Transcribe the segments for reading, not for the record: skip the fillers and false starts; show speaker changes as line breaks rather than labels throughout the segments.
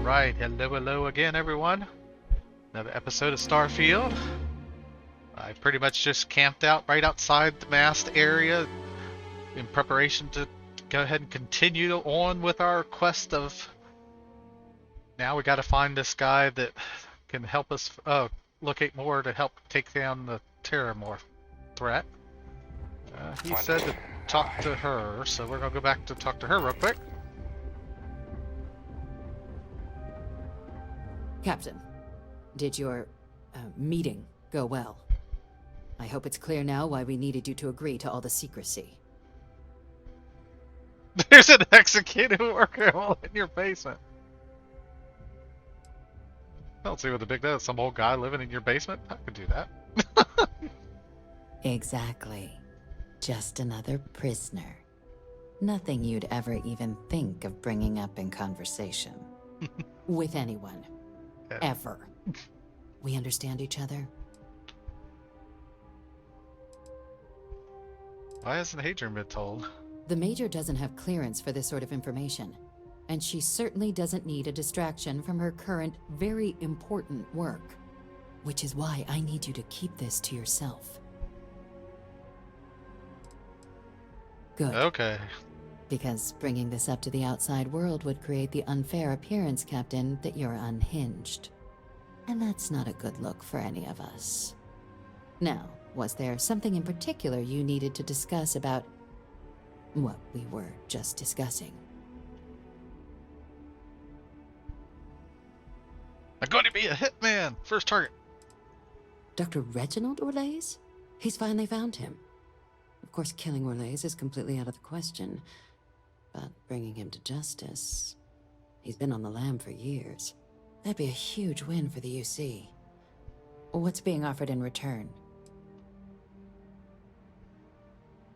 Alright, hello again everyone. Another episode of Starfield. I pretty much just camped out right outside the mast area in preparation to go ahead and continue on with our quest of... Now we gotta find this guy that can help us locate more to help take down the Terramorph threat. He said to talk to her, so we're gonna go back to talk to her real quick.
Captain, did your meeting go well? I hope it's clear now why we needed you to agree to all the secrecy.
There's an executive worker hole in your basement. I don't see what the big deal is. Some old guy living in your basement? I could do that.
Exactly. Just another prisoner. Nothing you'd ever even think of bringing up in conversation. With anyone. Ever. We understand each other?
Why hasn't Hadrian been told?
The Major doesn't have clearance for this sort of information, and she certainly doesn't need a distraction from her current, very important work. Which is why I need you to keep this to yourself. Good.
Okay.
Because bringing this up to the outside world would create the unfair appearance, Captain, that you're unhinged. And that's not a good look for any of us. Now, was there something in particular you needed to discuss about what we were just discussing?
I'm going to be a hitman! First target.
Dr. Reginald Orlaise? He's finally found him. Of course, killing Orlaise is completely out of the question. But bringing him to justice... He's been on the lam for years. That'd be a huge win for the UC. What's being offered in return?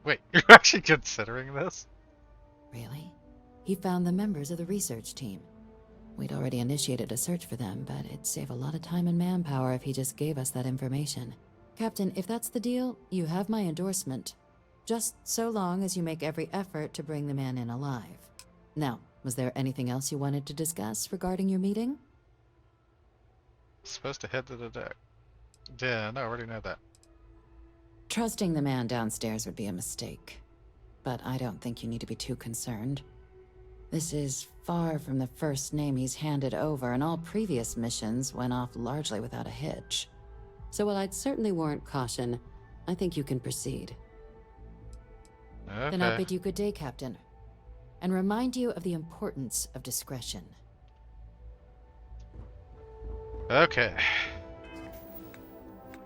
Wait, you're actually considering this?
Really? He found the members of the research team. We'd already initiated a search for them, but it'd save a lot of time and manpower if he just gave us that information. Captain, if that's the deal, you have my endorsement. Just so long as you make every effort to bring the man in alive. Now, was there anything else you wanted to discuss regarding your meeting?
Supposed to head to the deck. Yeah, no, I already know that.
Trusting the man downstairs would be a mistake. But I don't think you need to be too concerned. This is far from the first name he's handed over, and all previous missions went off largely without a hitch. So while I'd certainly warrant caution, I think you can proceed.
Okay.
Then I bid you good day, Captain. And remind you of the importance of discretion.
Okay.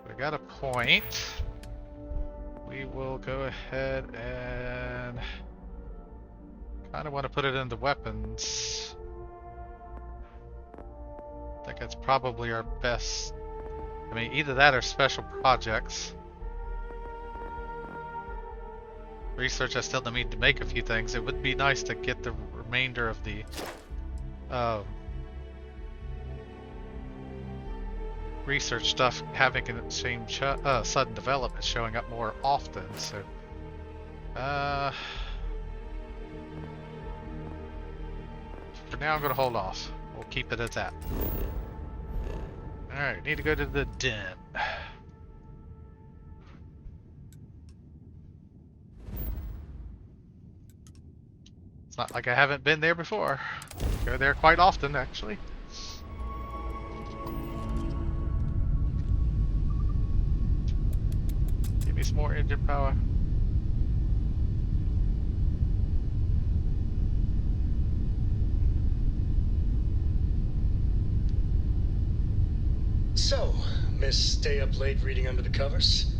We got a point. We will go ahead and kind of want to put it into weapons. I think that's probably our best. I mean, either that or special projects. Research, I still need to make a few things. It would be nice to get the remainder of the research stuff having the same sudden development showing up more often. So, for now, I'm going to hold off. We'll keep it at that. Alright, need to go to the den. It's not like I haven't been there before. Go there quite often, actually. Give me some more engine power.
So, Miss Stay Up Late reading under the covers?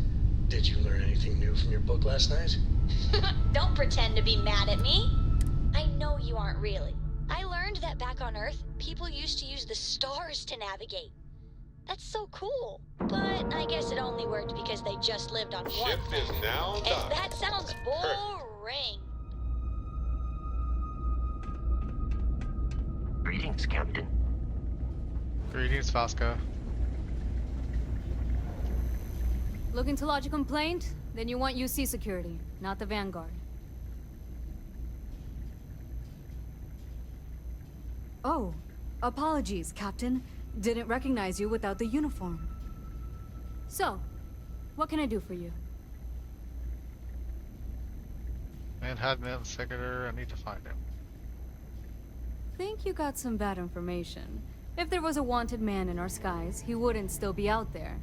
Did you learn anything new from your book last night?
Don't pretend to be mad at me. I know you aren't really. I learned that back on Earth, people used to use the stars to navigate. That's so cool. But I guess it only worked because they just lived on one
Ship is
planet.
now
And
done.
that sounds boring.
Greetings, Captain.
Greetings, Fosco.
Looking to lodge a complaint? Then you want UC security, not the Vanguard. Oh, Apologies, Captain. Didn't recognize you without the uniform. So, what can I do for you?
Man had me on the secretary. I need to find him.
Think you got some bad information. If there was a wanted man in our skies, he wouldn't still be out there.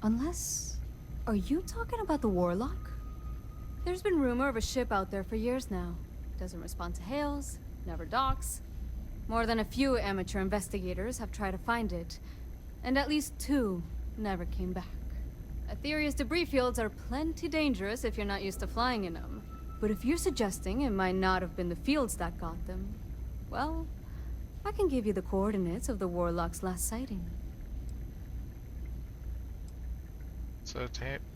Unless... Are you talking about the Warlock? There's been rumor of a ship out there for years now. Doesn't respond to hails, never docks. More than a few amateur investigators have tried to find it, and at least 2 never came back. Aetherius debris fields are plenty dangerous if you're not used to flying in them. But if you're suggesting it might not have been the fields that got them, well, I can give you the coordinates of the Warlock's last sighting.
So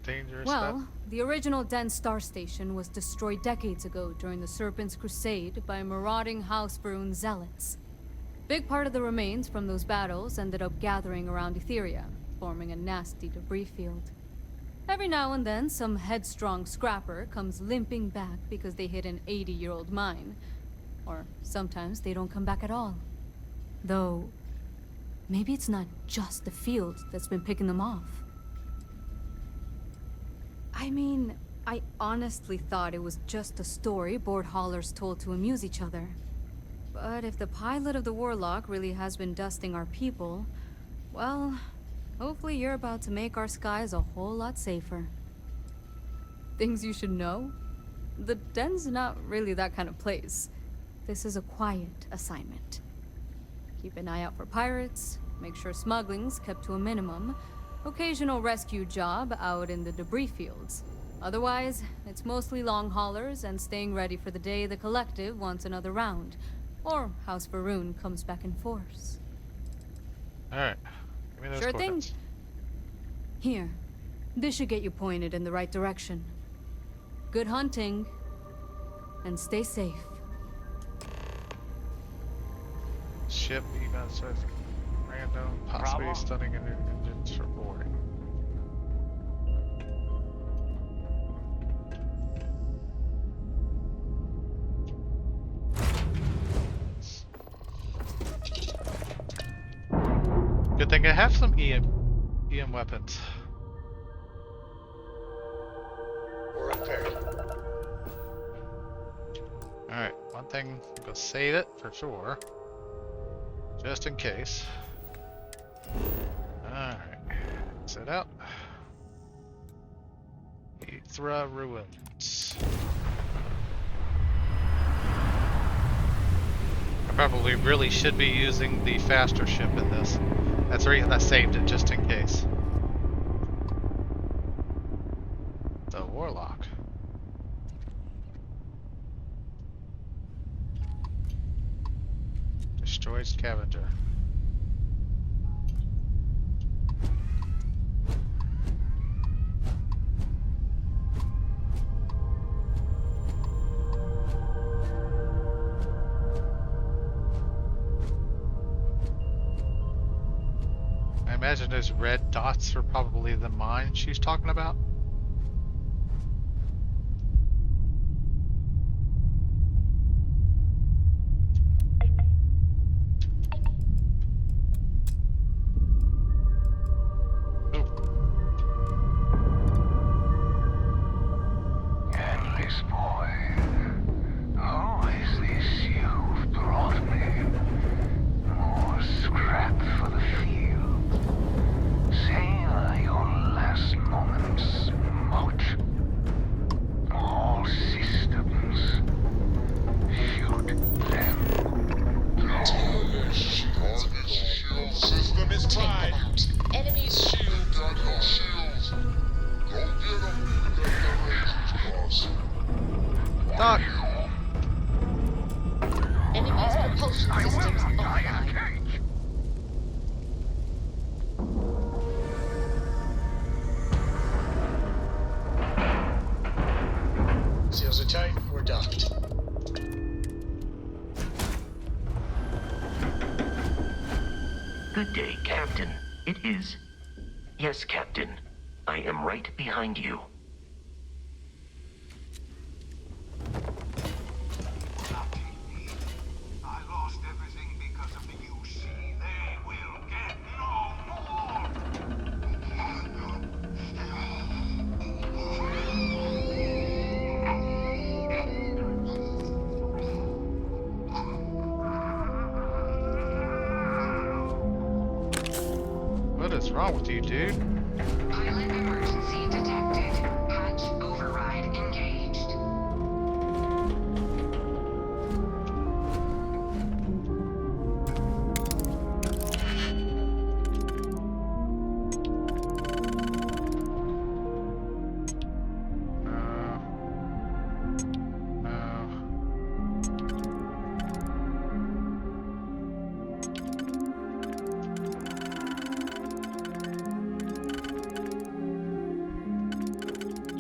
dangerous.
Well, the original Den Star Station was destroyed decades ago during the Serpent's Crusade by marauding House Varun zealots. Big part of the remains from those battles ended up gathering around Etheria, forming a nasty debris field. Every now and then, some headstrong scrapper comes limping back because they hit an 80-year-old mine. Or sometimes they don't come back at all. Though, maybe it's not just the field that's been picking them off. I mean, I honestly thought it was just a story bored haulers told to amuse each other. But if the pilot of the Warlock really has been dusting our people, well, hopefully you're about to make our skies a whole lot safer. Things you should know? The den's not really that kind of place. This is a quiet assignment. Keep an eye out for pirates, make sure smuggling's kept to a minimum, occasional rescue job out in the debris fields. Otherwise, it's mostly long haulers and staying ready for the day the Collective wants another round, or House Varun comes back in force.
Alright. Give me those
Sure thing.
coordinates.
Here, this should get you pointed in the right direction. Good hunting, and stay safe.
Ship events with random, possibly
Bravo.
stunning engines for boarding. Good thing I have some EM weapons.
We're repaired.
Alright, one thing, I'm gonna save it for sure. Just in case. Alright, set out. Ithra Ruins. I probably really should be using the faster ship in this. That's the reason I saved it, just in case. The Warlock. Destroyed scavenger. I imagine those red dots are probably the mine she's talking about.
Endless boy, who is this you've brought me? More scrap for the field. Savor your last moments, Moat. All systems. Shoot them.
Target shield system is
Take them
tied.
out. Enemies.
Shield got your shields. Go get them. We got decorations crossed.
Doc!
Enemies propulsion
I
systems
will not die in a
online.
cage.
Seals are tight. We're docked.
Good day, Captain. It is. Yes, Captain. I am right behind you.
I lost everything because of the UC.
is wrong with you, dude?
Pilot emergency detected. Hatch override engaged.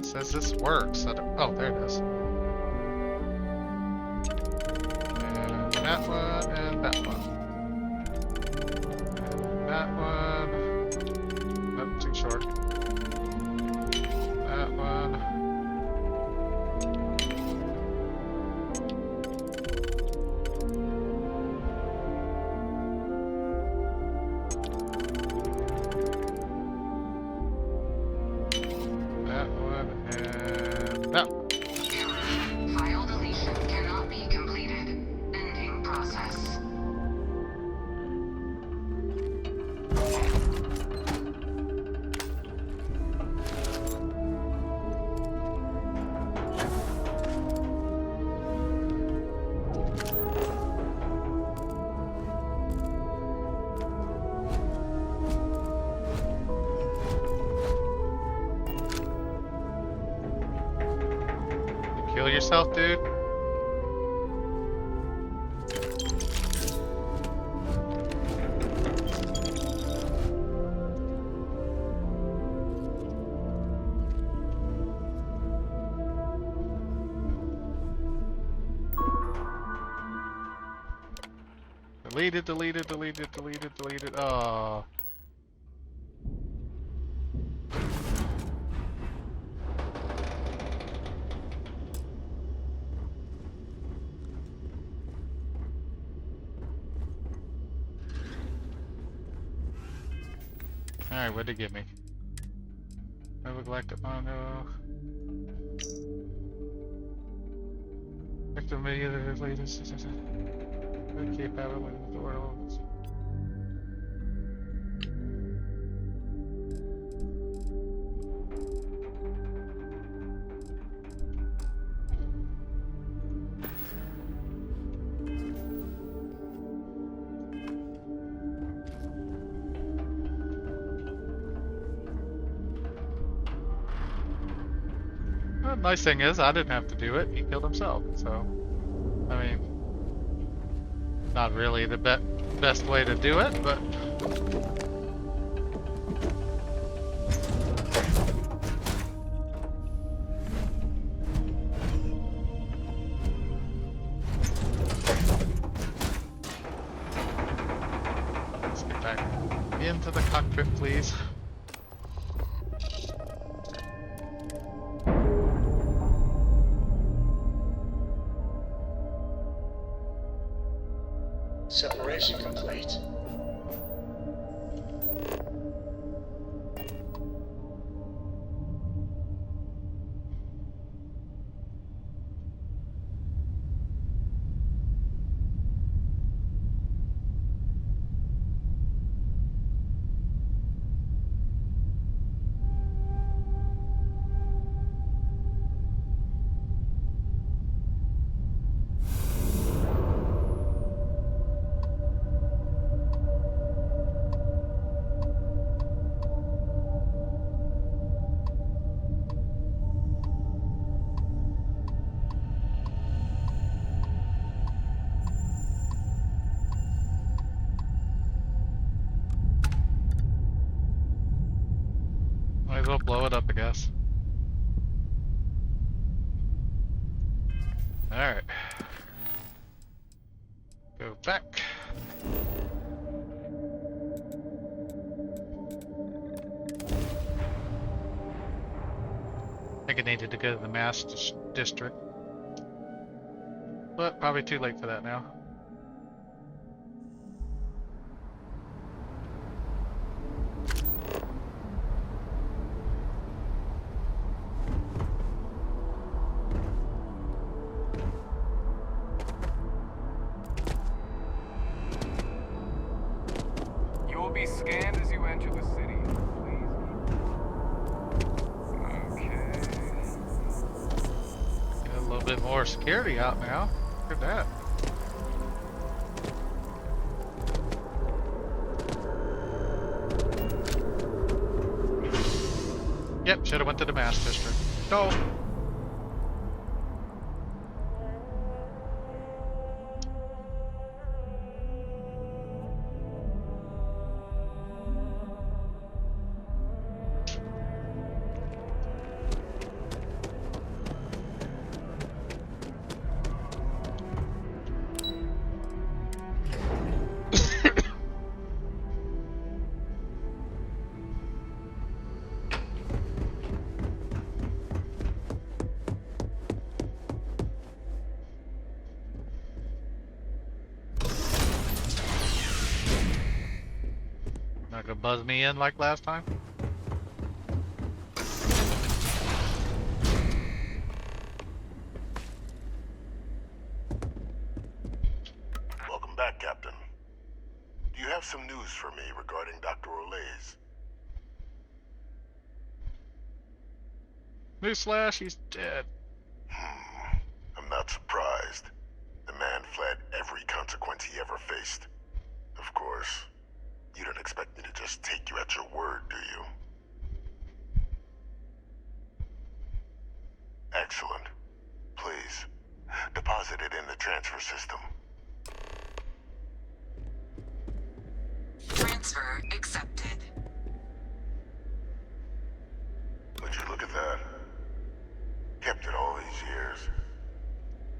Says this works. Oh, there it is. And that one, and that one. And that one. Nope, too short. That one. That one, and that one.
Error. File deletion cannot be completed. Ending process.
You kill yourself, dude? Deleted, deleted, deleted, deleted, deleted. Oh. Alright, what'd it give me? I would like to no. Victim media the latest. Keep having with the world. Well, the nice thing is, I didn't have to do it. He killed himself, so I mean, not really the best way to do it, but let's get back into the cockpit, please.
Separation complete. Might as well blow it up, I guess. Alright. Go back. I think I needed to go to the mass district. But probably too late for that now.
You will be scanned as you enter the city.
more security out now. Look at that. Yep, should have went to the mass district. No. Not gonna buzz me in like last time?
Welcome back, Captain. Do you have some news for me regarding Dr. Olays?
Newsflash, he's dead.
I'm not surprised. The man fled every consequence he ever faced. Of course, you don't expect me to just take you at your word, do you? Excellent. Please, deposit it in the transfer system.
Transfer accepted.
Would you look at that? Kept it all these years.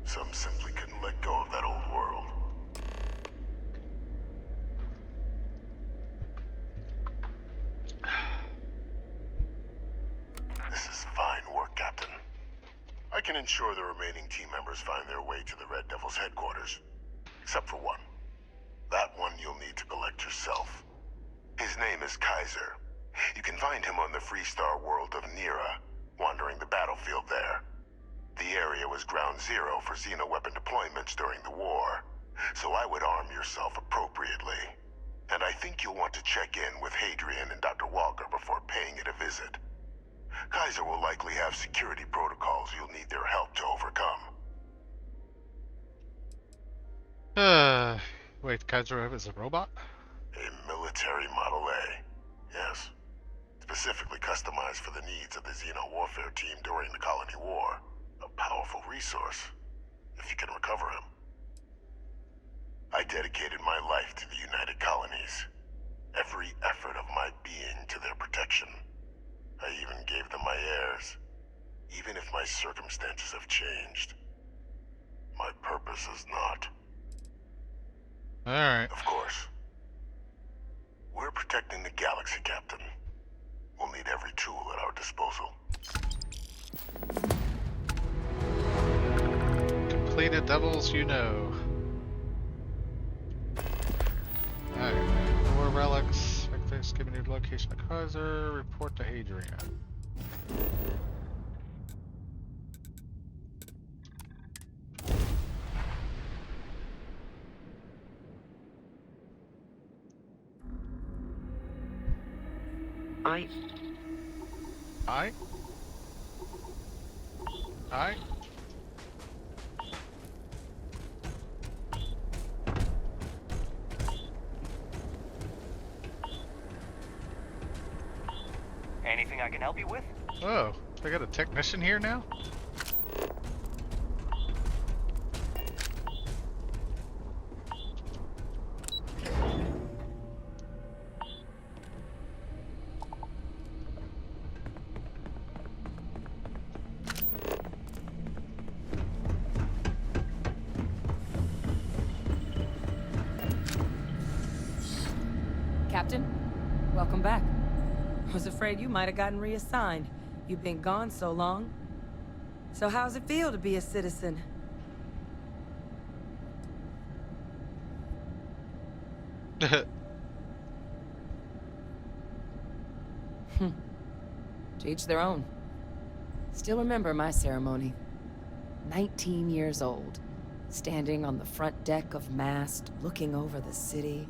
Some simply couldn't let go of that old world. This is fine work, Captain. I can ensure the remaining team members find their way to the Red Devil's headquarters. Except for one. That one you'll need to collect yourself. His name is Kaiser. You can find him on the Freestar world of Nira, wandering the battlefield there. The area was ground zero for xeno-weapon deployments during the war, so I would arm yourself appropriately. And I think you'll want to check in with Hadrian and Dr. Walker before paying it a visit. Kaiser will likely have security protocols you'll need their help to overcome.
Wait, Kaiser is a robot?
A military Model A, yes. Specifically customized for the needs of the Xeno warfare team during the Colony War. A powerful resource, if you can recover him. I dedicated my life to the United Colonies. Every effort of my being to their protection. I even gave them my heirs. Even if my circumstances have changed. My purpose is not.
Alright.
Of course. We're protecting the galaxy, Captain. We'll need every tool at our disposal.
Completed devils you know. Alright. More relics. Thanks, giving your location to Kaiser. Report to Hadrian. I?
Anything I can help you with?
Oh, they got a technician here now?
Captain, welcome back. Was afraid you might have gotten reassigned. You've been gone so long. So how's it feel to be a citizen? To each their own. Still remember my ceremony. 19 years old, standing on the front deck of Mast, looking over the city.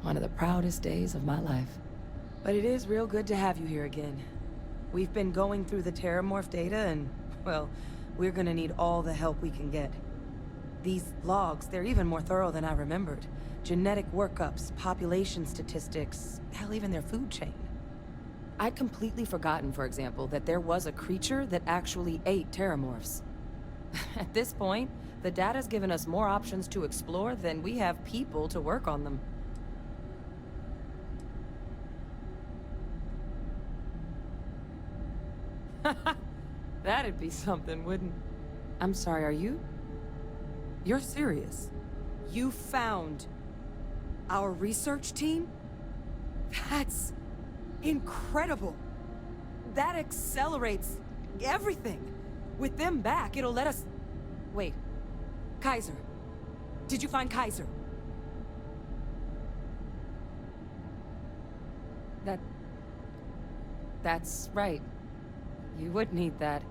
One of the proudest days of my life. But it is real good to have you here again. We've been going through the Terramorph data and, well,
we're gonna need all the help we can get. These logs, they're even more thorough than I remembered. Genetic workups, population statistics, hell, even their food chain.
I'd completely forgotten, for example, that there was a creature that actually ate terramorphs. At this point, the data's given us more options to explore than we have people to work on them. That'd be something, wouldn't... I'm sorry, are you?
You're serious? You found our research team? That's incredible. That accelerates everything. With them back, it'll let us...
Wait.
Kaiser. Did you find Kaiser?
That's right. You would need that.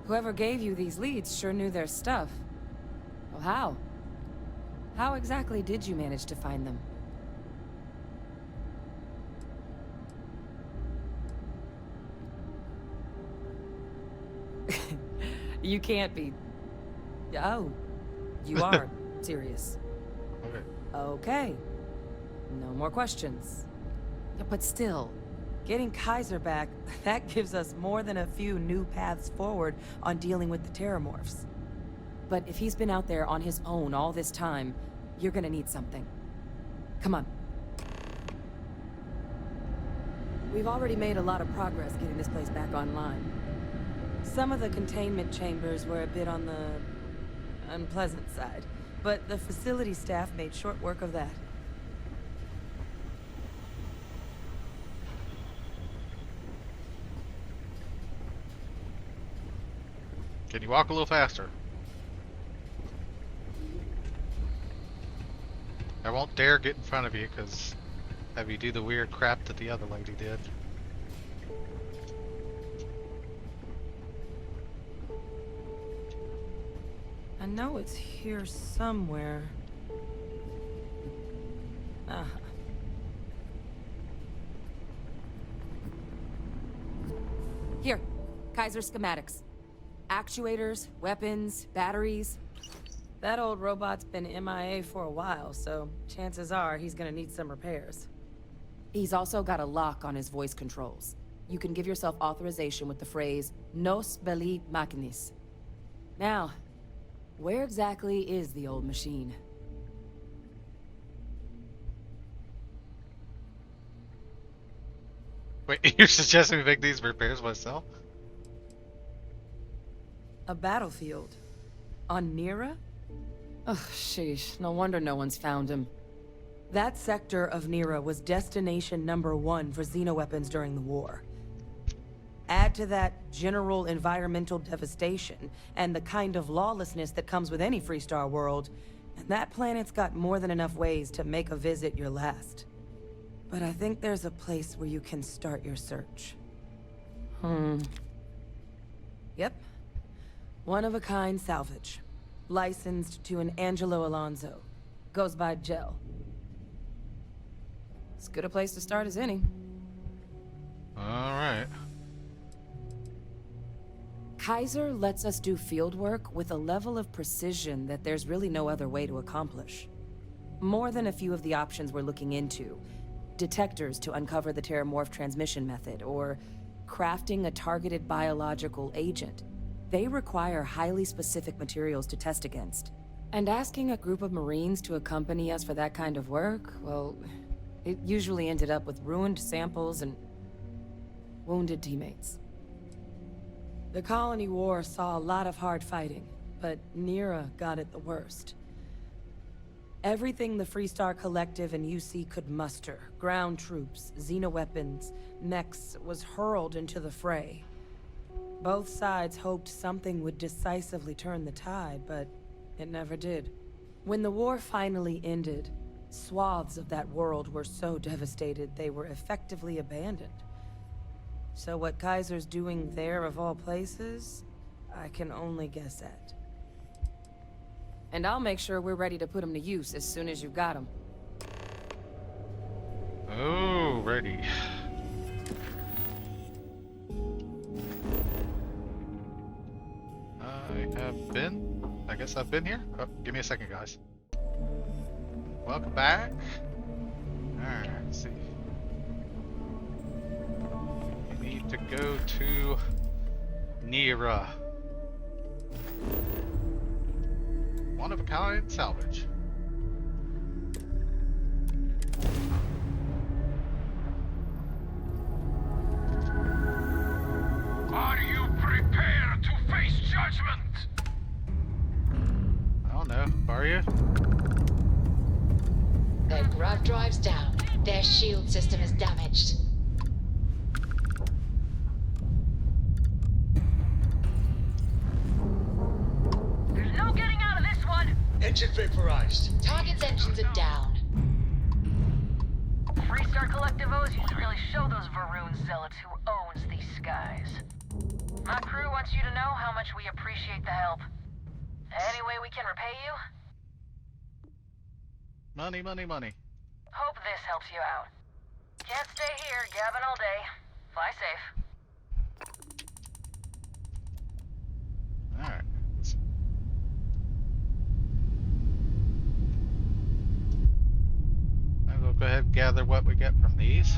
Whoever gave you these leads sure knew their stuff. Well, how? How exactly did you manage to find them? You can't be... Oh, you are serious.
Okay.
Okay. No more questions. But still,
Getting Kaiser back, that gives us more than a few new paths forward on dealing with the terramorphs.
but if he's been out there on his own all this time, you're gonna need something. Come on. We've already made a lot of progress getting this place back online.
Some of the containment chambers were a bit on the unpleasant side, but the facility staff made short work of that.
Can you walk a little faster? I won't dare get in front of you, because have you do the weird crap that the other lady did.
I know it's here somewhere. Ah.
Here, Kaiser schematics. Actuators, weapons, batteries.
That old robot's been MIA for a while, so chances are he's gonna need some repairs.
He's also got a lock on his voice controls. You can give yourself authorization with the phrase, Nos belli machinis. Now, where exactly is the old machine?
Wait, you're suggesting we make these repairs myself?
A battlefield? On Nira?
Ugh, sheesh. No wonder no one's found him.
That sector of Nira was destination #1 for xenoweapons during the war. Add to that general environmental devastation and the kind of lawlessness that comes with any Freestar world, and that planet's got more than enough ways to make a visit your last. But I think there's a place where you can start your search. Yep. One-of-a-kind salvage. Licensed to an Angelo Alonso. Goes by Gel.
As good a place to start as any.
Alright.
Kaiser lets us do field work with a level of precision that there's really no other way to accomplish. More than a few of the options we're looking into. Detectors to uncover the Terramorph transmission method, or crafting a targeted biological agent. They require highly specific materials to test against. And asking a group of Marines to accompany us for that kind of work, well, it usually ended up with ruined samples and wounded teammates.
The Colony War saw a lot of hard fighting, but Nira got it the worst. Everything the Freestar Collective and UC could muster, ground troops, xenoweapons, mechs, was hurled into the fray. Both sides hoped something would decisively turn the tide, but it never did. When the war finally ended, swaths of that world were so devastated they were effectively abandoned. So what Kaiser's doing there of all places, I can only guess at.
And I'll make sure we're ready to put them to use as soon as you've got them.
Oh, ready. I guess I've been here. Oh, give me a second, guys. Welcome back. Alright, let's see. We need to go to Nira. One of a kind salvage.
Are you prepared to face judgment?
I don't know. Are you?
Their grav drive's down. Their shield system is damaged.
There's no getting out of this one!
Engine vaporized.
Target's engines are down.
Freestar Collective O's used to really show those Varoon zealots who owns these skies. My crew wants you to know how much we appreciate the help. Any way we can repay you?
Money, money, money.
Hope this helps you out. Can't stay here gabbing all day. Fly safe.
Alright. We'll go ahead and gather what we get from these.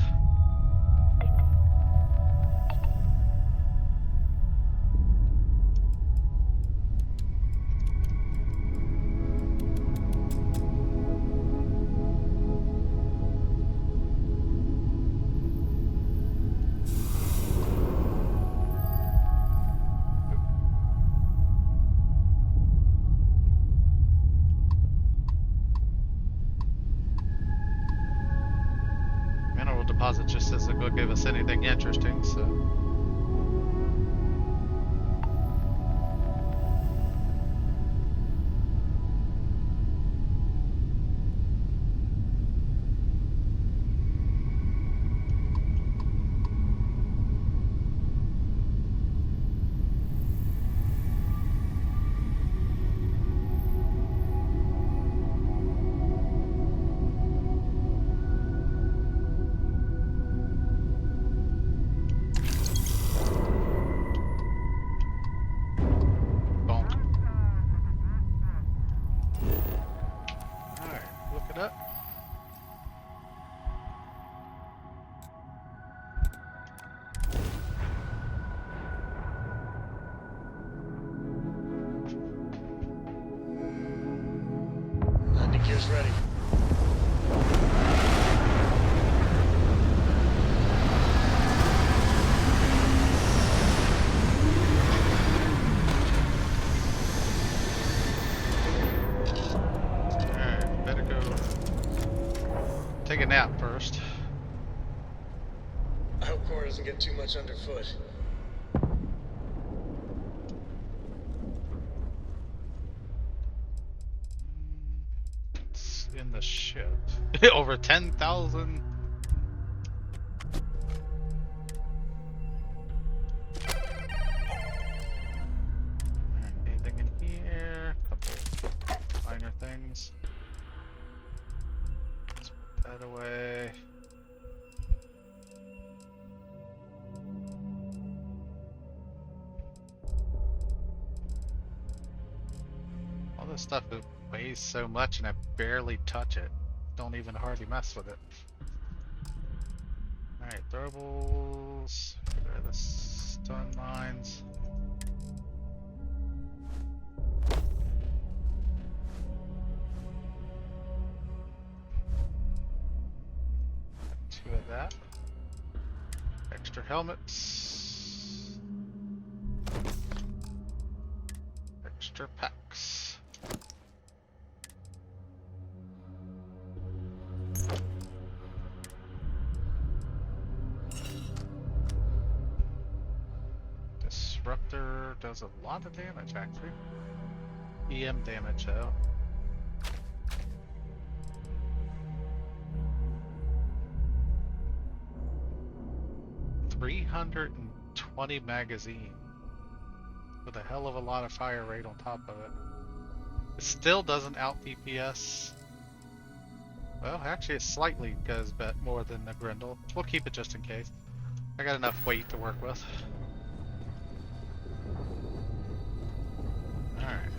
Deposit just doesn't go give us anything interesting, so.
Landing gear's ready.
Alright, better go take a nap first.
I hope Core doesn't get too much underfoot.
It's in the ship. Over 10,000. Anything in here? Couple minor things. Let's put that away. All this stuff it weighs so much and I barely touch it. Don't even hardly mess with it. Alright, throwables. Get rid of the stun mines. Two of that. Extra helmets. Extra packs. Disruptor does a lot of damage actually. EM damage though. .320 magazine with a hell of a lot of fire rate on top of it. It still doesn't out DPS. Well, actually it slightly does bet more than the Grendel. We'll keep it just in case. I got enough weight to work with. Alright.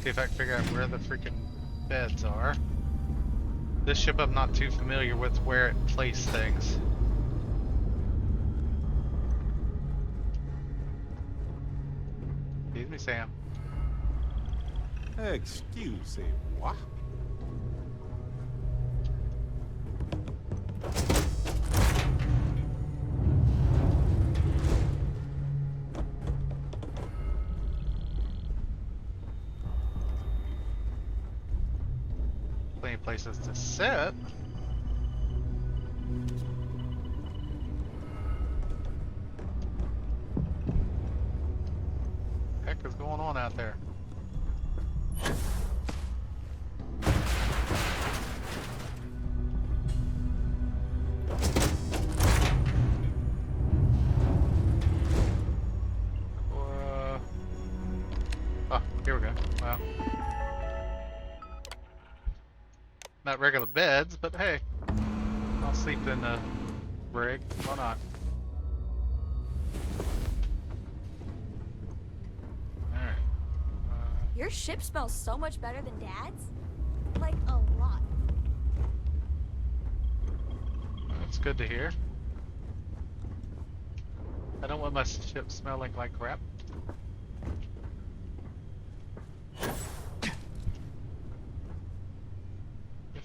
See if I can figure out where the freaking beds are. This ship I'm not too familiar with where it placed things. Excuse me, Sam.
Excusez-moi.
Plenty of places to sit. Heck is going on out there? Oh, here we go. Wow. Not regular beds, but hey, I'll sleep in the rig. Why not? Alright.
Your ship smells so much better than Dad's. Like, a lot.
That's good to hear. I don't want my ship smelling like crap. This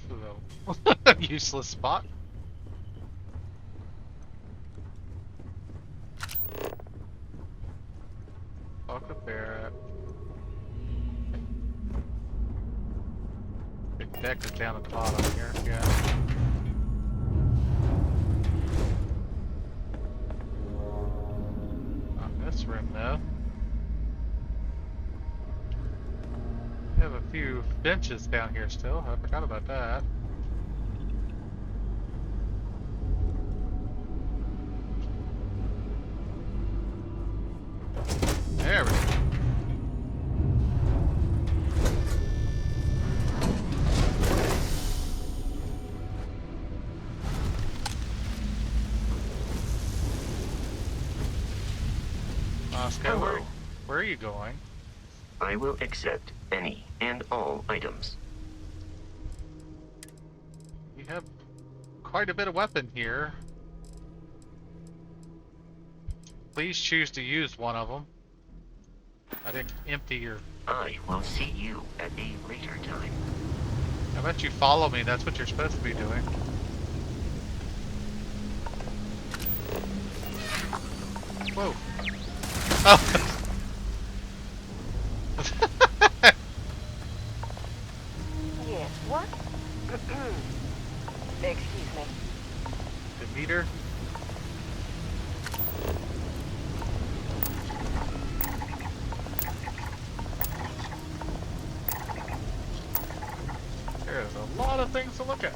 is a useless spot. Talk up there. Big deck is down at the bottom here. Yeah. This room though. We have a few benches down here still. I forgot about that. There we go. Oscar, where are you going?
I will accept any and all items.
You have quite a bit of weapon here. Please choose to use one of them. I didn't empty your...
I will see you at a later time.
How about you follow me? That's what you're supposed to be doing. Whoa. Oh.
Yes, what? Excuse me.
The meter? There's a lot of things to look at.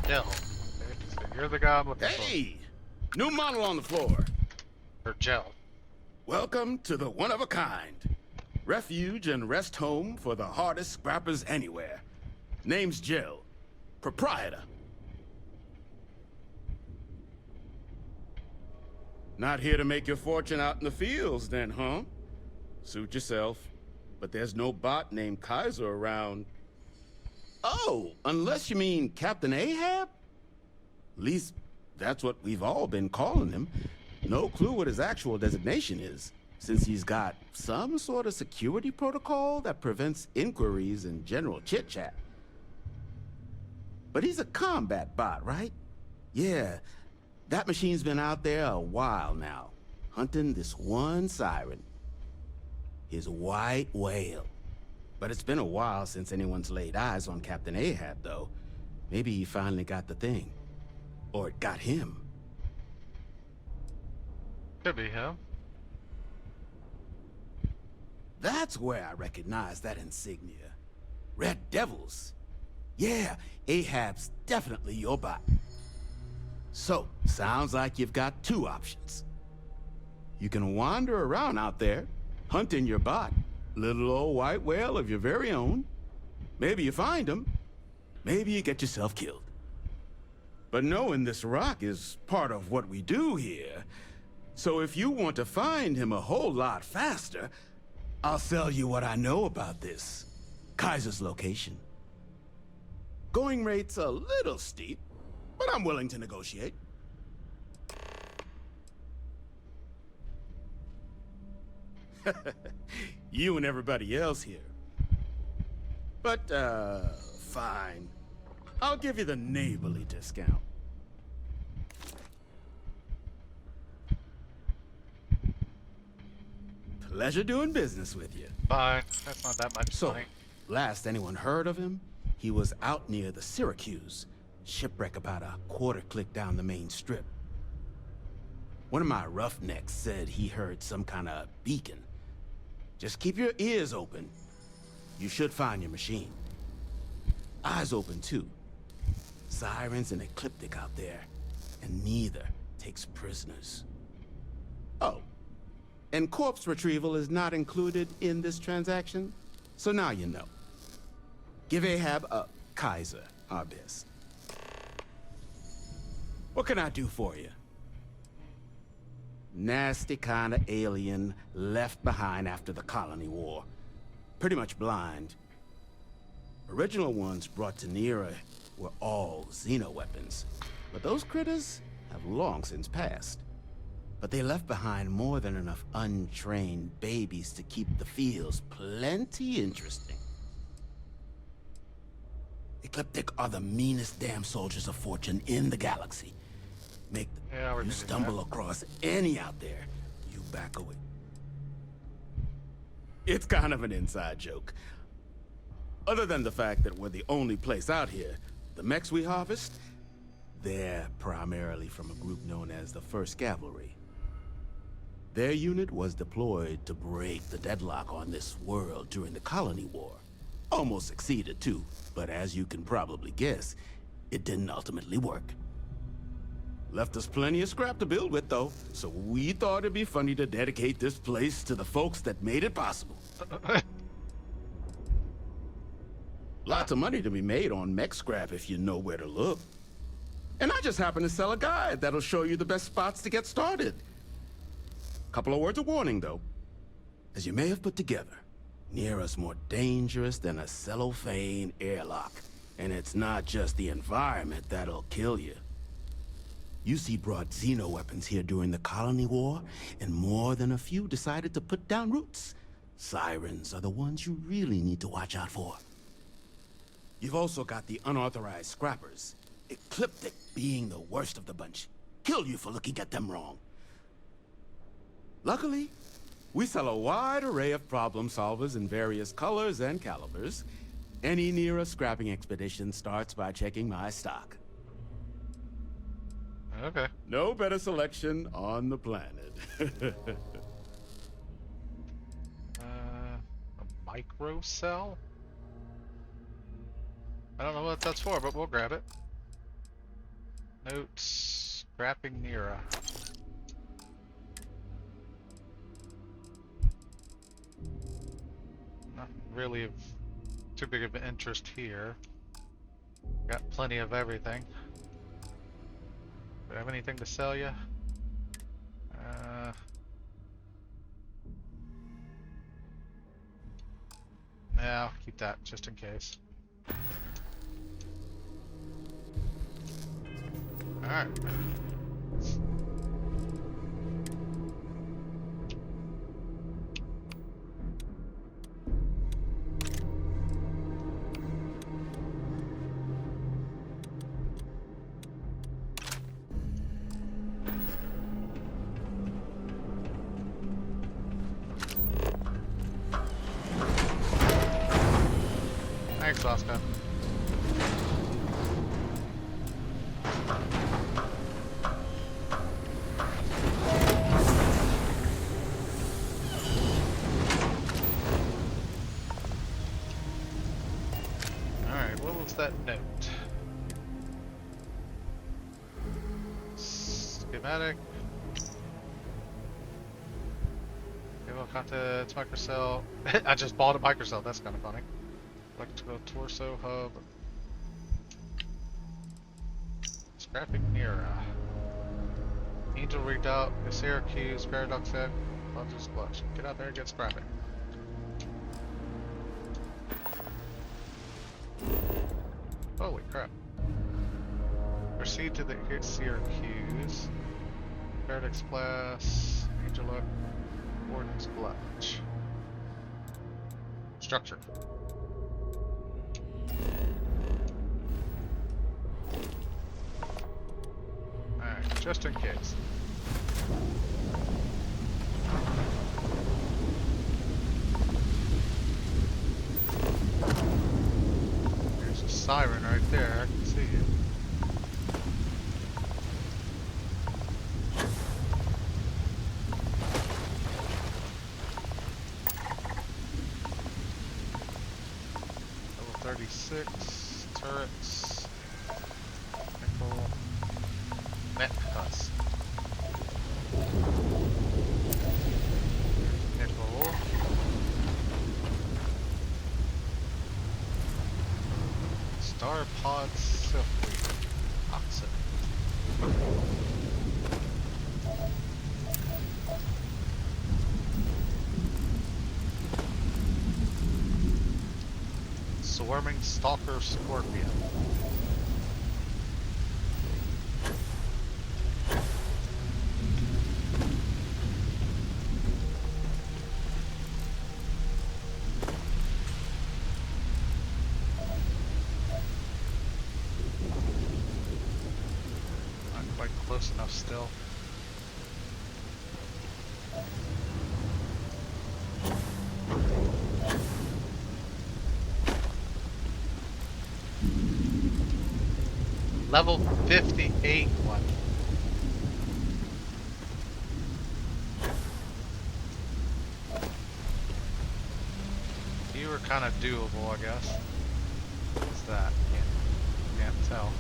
Gel. Okay, so you're the guy I'm looking for.
Hey! New model on the floor.
Or gel.
Welcome to the one-of-a-kind. Refuge and rest home for the hardest scrappers anywhere. Name's Jill. Proprietor. Not here to make your fortune out in the fields then, huh? Suit yourself. But there's no bot named Kaiser around. Oh, unless you mean Captain Ahab? At least, that's what we've all been calling him. No clue what his actual designation is, since he's got some sort of security protocol that prevents inquiries and general chit-chat. But he's a combat bot, right? Yeah, that machine's been out there a while now, hunting this one siren. His white whale. But it's been a while since anyone's laid eyes on Captain Ahab, though. Maybe he finally got the thing. Or it got him.
Could be him.
That's where I recognize that insignia. Red Devils. Yeah, Ahab's definitely your bot. So, sounds like you've got two options. You can wander around out there, hunting your bot, little old white whale of your very own. Maybe you find him, maybe you get yourself killed. But knowing this rock is part of what we do here. So if you want to find him a whole lot faster, I'll sell you what I know about this. Kaiser's location. Going rate's a little steep, but I'm willing to negotiate. You and everybody else here. But, fine. I'll give you the neighborly discount. Pleasure doing business with you.
Fine. That's not that much
So,
money.
last anyone heard of him, he was out near the Syracuse. Shipwreck about a quarter click down the main strip. One of my roughnecks said he heard some kind of beacon. Just keep your ears open. You should find your machine. Eyes open, too. Sirens and Ecliptic out there, and neither takes prisoners. Oh, and corpse retrieval is not included in this transaction, so now you know. Give Ahab a Kaiser our best. What can I do for you? Nasty kind of alien left behind after the Colony War. Pretty much blind. Original ones brought to Nera were all xeno-weapons, but those critters have long since passed. But they left behind more than enough untrained babies to keep the fields plenty interesting. Ecliptic are the meanest damn soldiers of fortune in the galaxy. Make you stumble across any out there, you back away. It's kind of an inside joke. Other than the fact that we're the only place out here, the mechs we harvest, they're primarily from a group known as the 1st Cavalry. Their unit was deployed to break the deadlock on this world during the Colony War. Almost succeeded too, but as you can probably guess, it didn't ultimately work. Left us plenty of scrap to build with though, so we thought it'd be funny to dedicate this place to the folks that made it possible. Lots of money to be made on mech scrap if you know where to look. And I just happen to sell a guide that'll show you the best spots to get started. Couple of words of warning though. As you may have put together, Nera's more dangerous than a cellophane airlock. And it's not just the environment that'll kill you. UC brought xeno-weapons here during the Colony War, and more than a few decided to put down roots. Sirens are the ones you really need to watch out for. You've also got the unauthorized scrappers, Ecliptic being the worst of the bunch. Kill you for looking at them wrong. Luckily, we sell a wide array of problem solvers in various colors and calibers. Any Nera scrapping expedition starts by checking my stock.
Okay.
No better selection on the planet.
A micro cell? I don't know what that's for, but we'll grab it. Notes, scrapping Nera. Not really of too big of an interest here. Got plenty of everything. Do I have anything to sell you? Yeah, I'll keep that just in case. Alright. Thanks, Oscar. Alright, what was that note? Schematic. Cable contents, microcell. I just bought a microcell, that's kind of funny. Electrical torso hub. Scrapping Nira. Angel rigged out, Syracuse, Paradox Head, Plunger's Clutch. Get out there and get scrapping. Holy crap. Proceed to the Syracuse. Paradox Blast, Angel Look, Warden's Clutch. Structure. Alright, just in case. There's a siren right there, I can see it. Level 36, turrets, nickel, net husk. Nickel. Star pod silkweed. Oxide. Swarming stalker scorpion. Not quite close enough still. Level 58 one. You were kind of doable, I guess. What's that? Can't tell.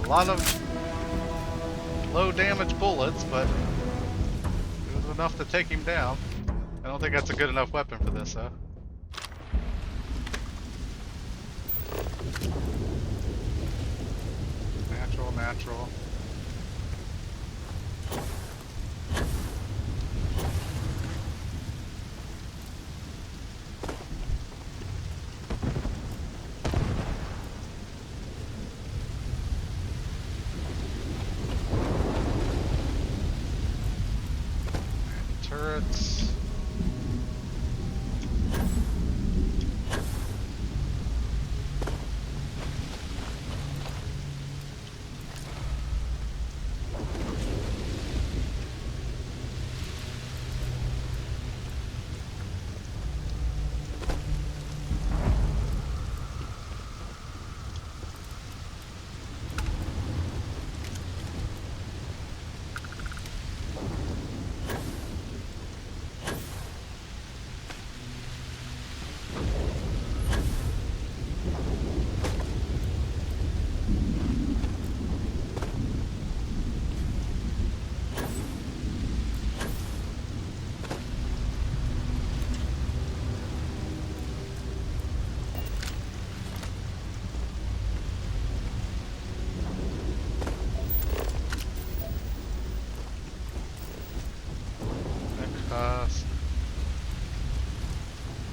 A lot of low damage bullets, but it was enough to take him down. I don't think that's a good enough weapon for this, though. Natural. Turrets.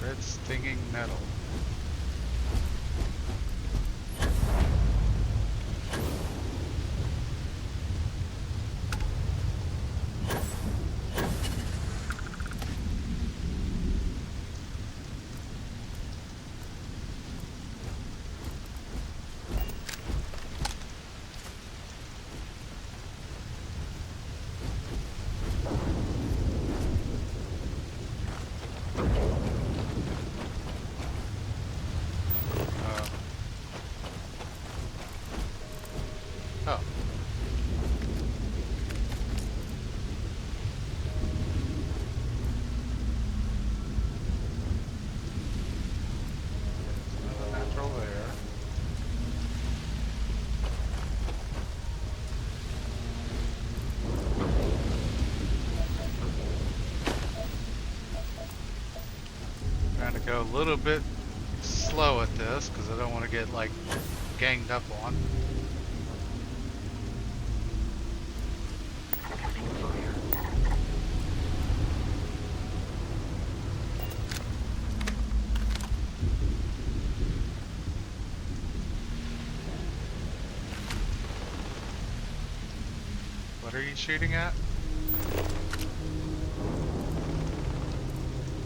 Red stinging nettle. little bit slow at this because I don't want to get like ganged up on. What are you shooting at?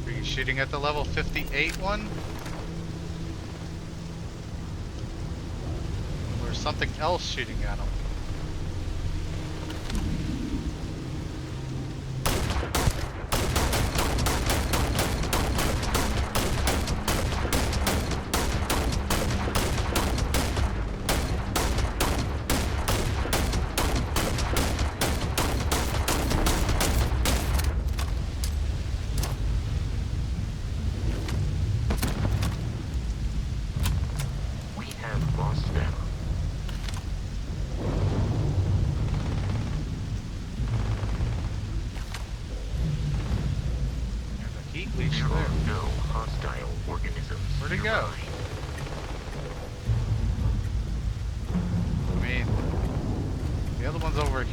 Are you shooting at the level 58 one? Or something else shooting at him?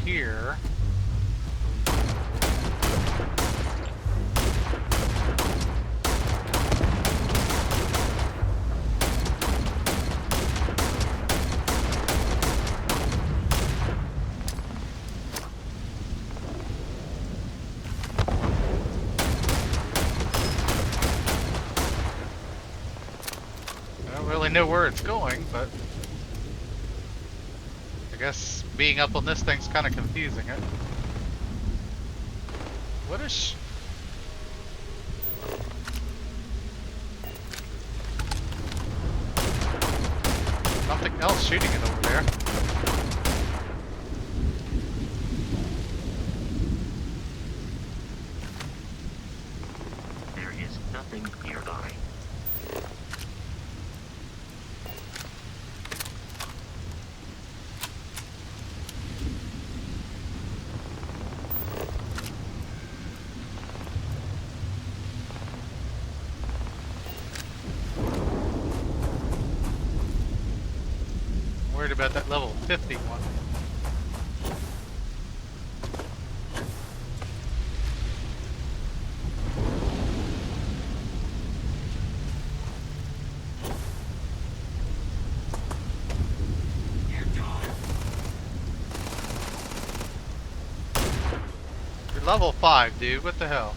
Here. I don't really know where it's going, but I guess being up on this thing's kind of confusing it. What is... Something else shooting it over there.
There is nothing nearby.
About that level 51. You're level 5, dude. What the hell?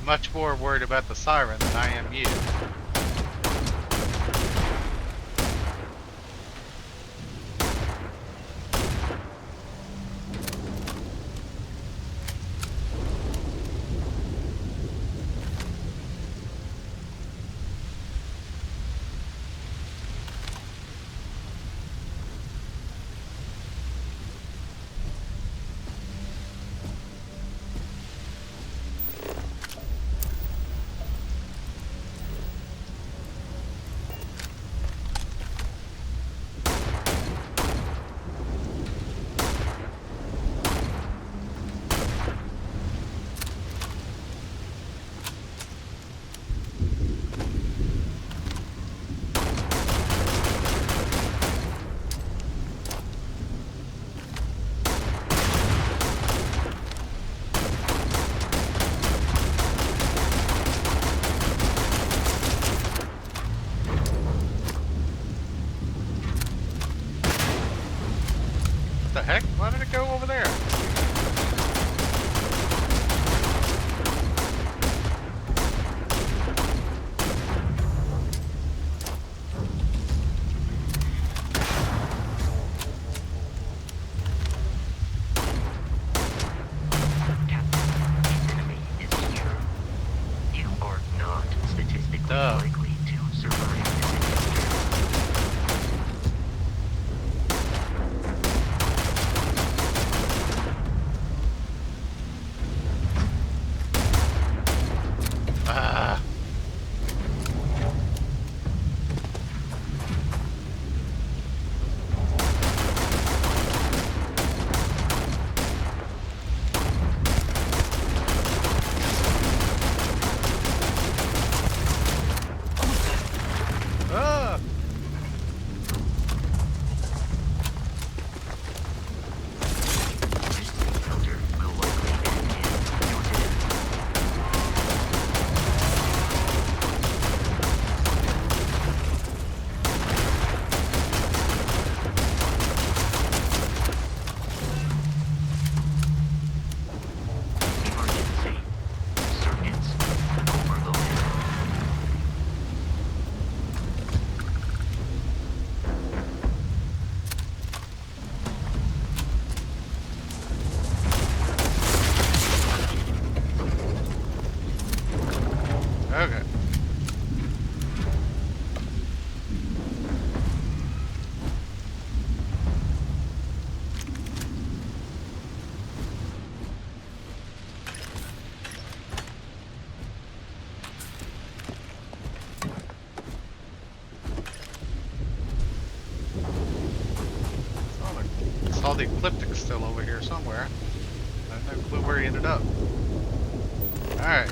Much more worried about the siren than I am you. saw the ecliptic still over here somewhere. I have no clue where he ended up. Alright,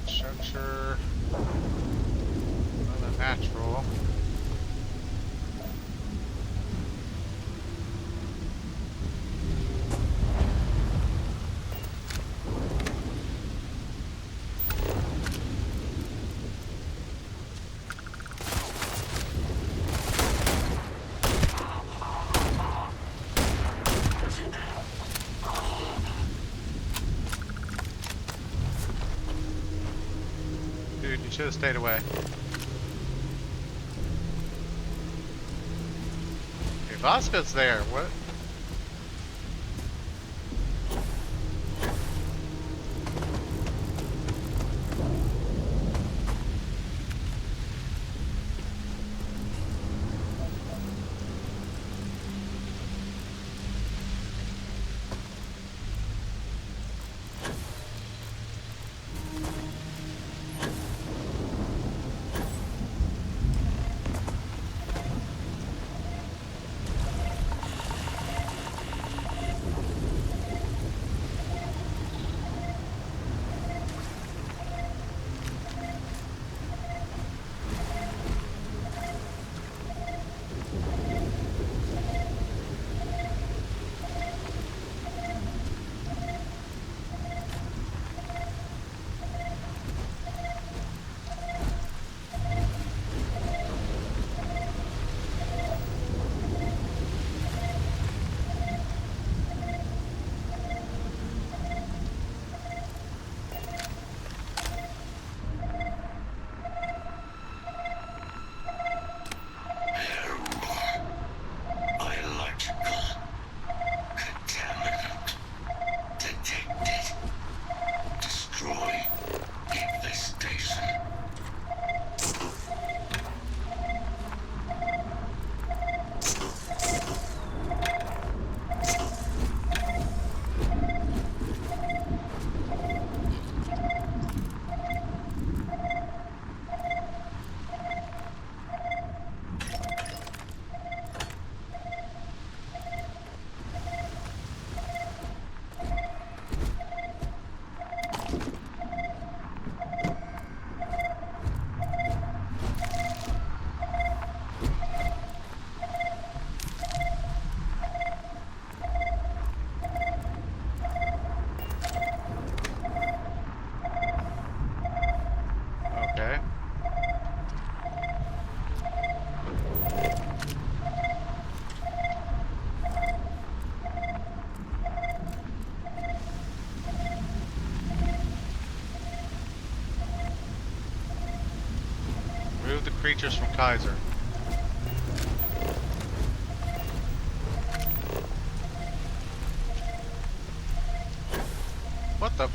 structure. Another natural. Dude, you should have stayed away. Hey, Vasca's there. What? Okay. Remove the creatures from Kaiser. What the?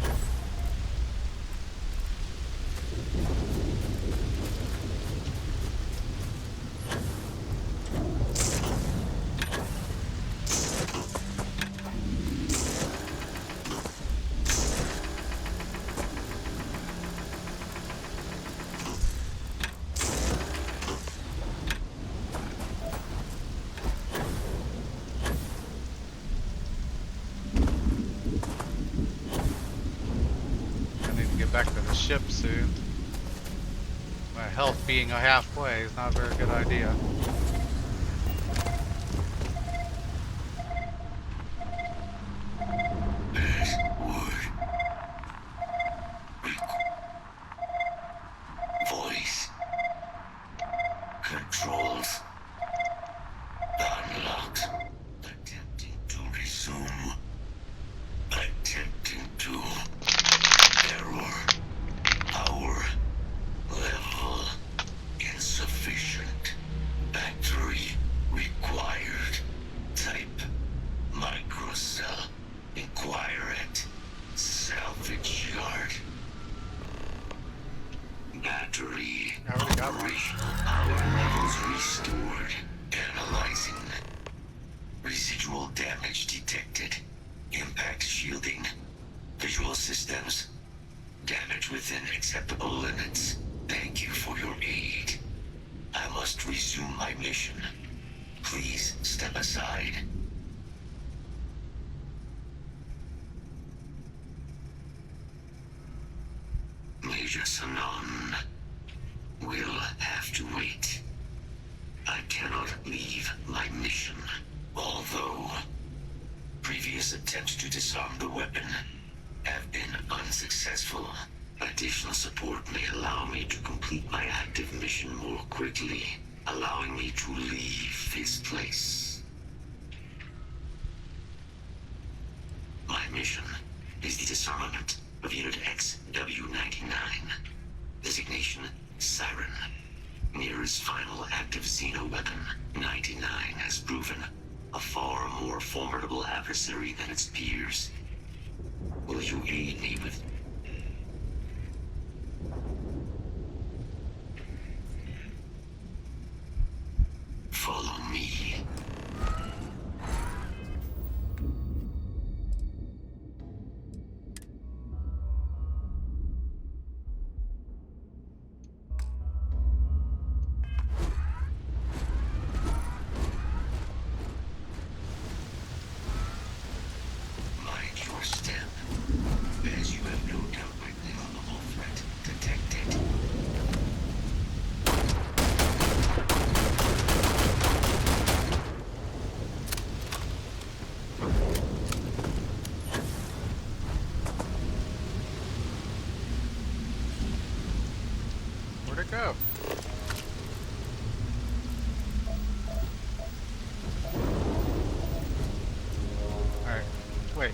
Back to the ship soon. My health being a halfway is not a very good idea.
Voice controls unlocked. Attempting to resume. Attempting to. Error. Power level insufficient. Back Major Sanon will have to wait. I cannot leave my mission, although previous attempts to disarm the weapon have been unsuccessful. Additional support may allow me to complete my active mission more quickly, allowing me to leave this place. My mission is the disarmament of Unit XW-99. Designation, Siren. Nearest final active Xeno weapon, 99 has proven a far more formidable adversary than its peers. Will you aid me with... Follow me. Mind your step, as you have no doubt my vulnerable threat detected.
Where'd it go? Alright, wait.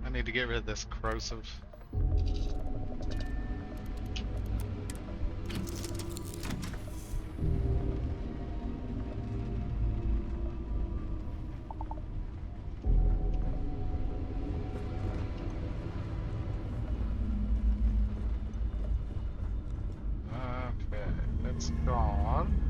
I need to get rid of this corrosive. Okay, that's gone.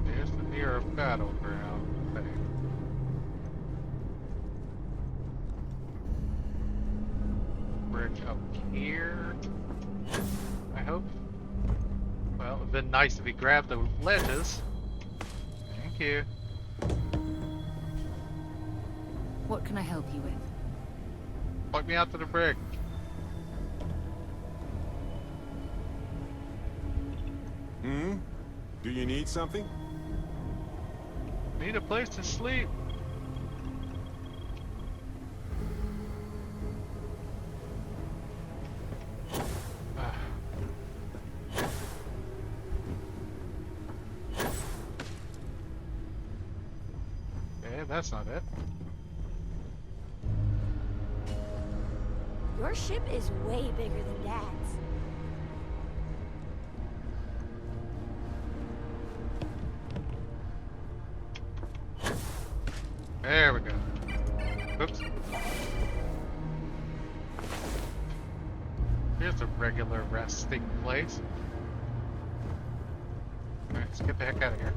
There's the near battleground thing. Bridge up here. I hope. Well, it'd been nice if he grabbed the ledges. Thank you.
What can I help you with?
Point me out to the brig.
Hmm? Do you need something?
Need a place to sleep. Okay, that's not it.
Your ship is way bigger than Dad's.
There we go. Oops. Here's a regular resting place. Alright, let's get the heck out of here.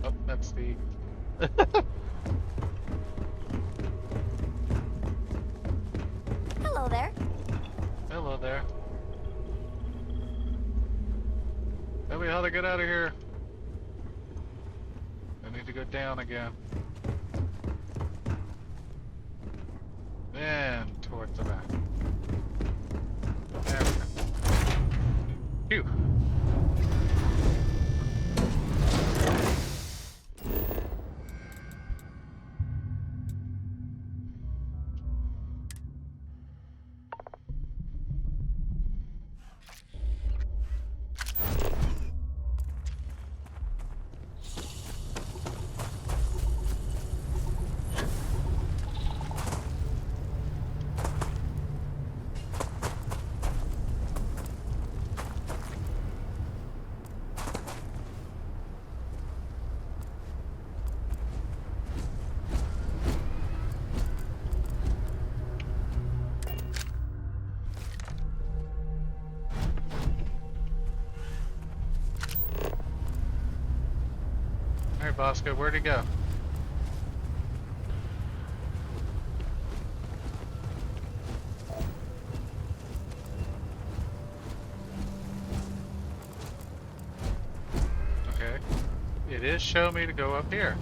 Oh, that's the...
Hello there.
Hello there. Tell me how to get out of here. I need to go down again. Then towards the back. There we go. Phew. Alright, Bosco, where'd he go? Okay. It is showing me to go up here.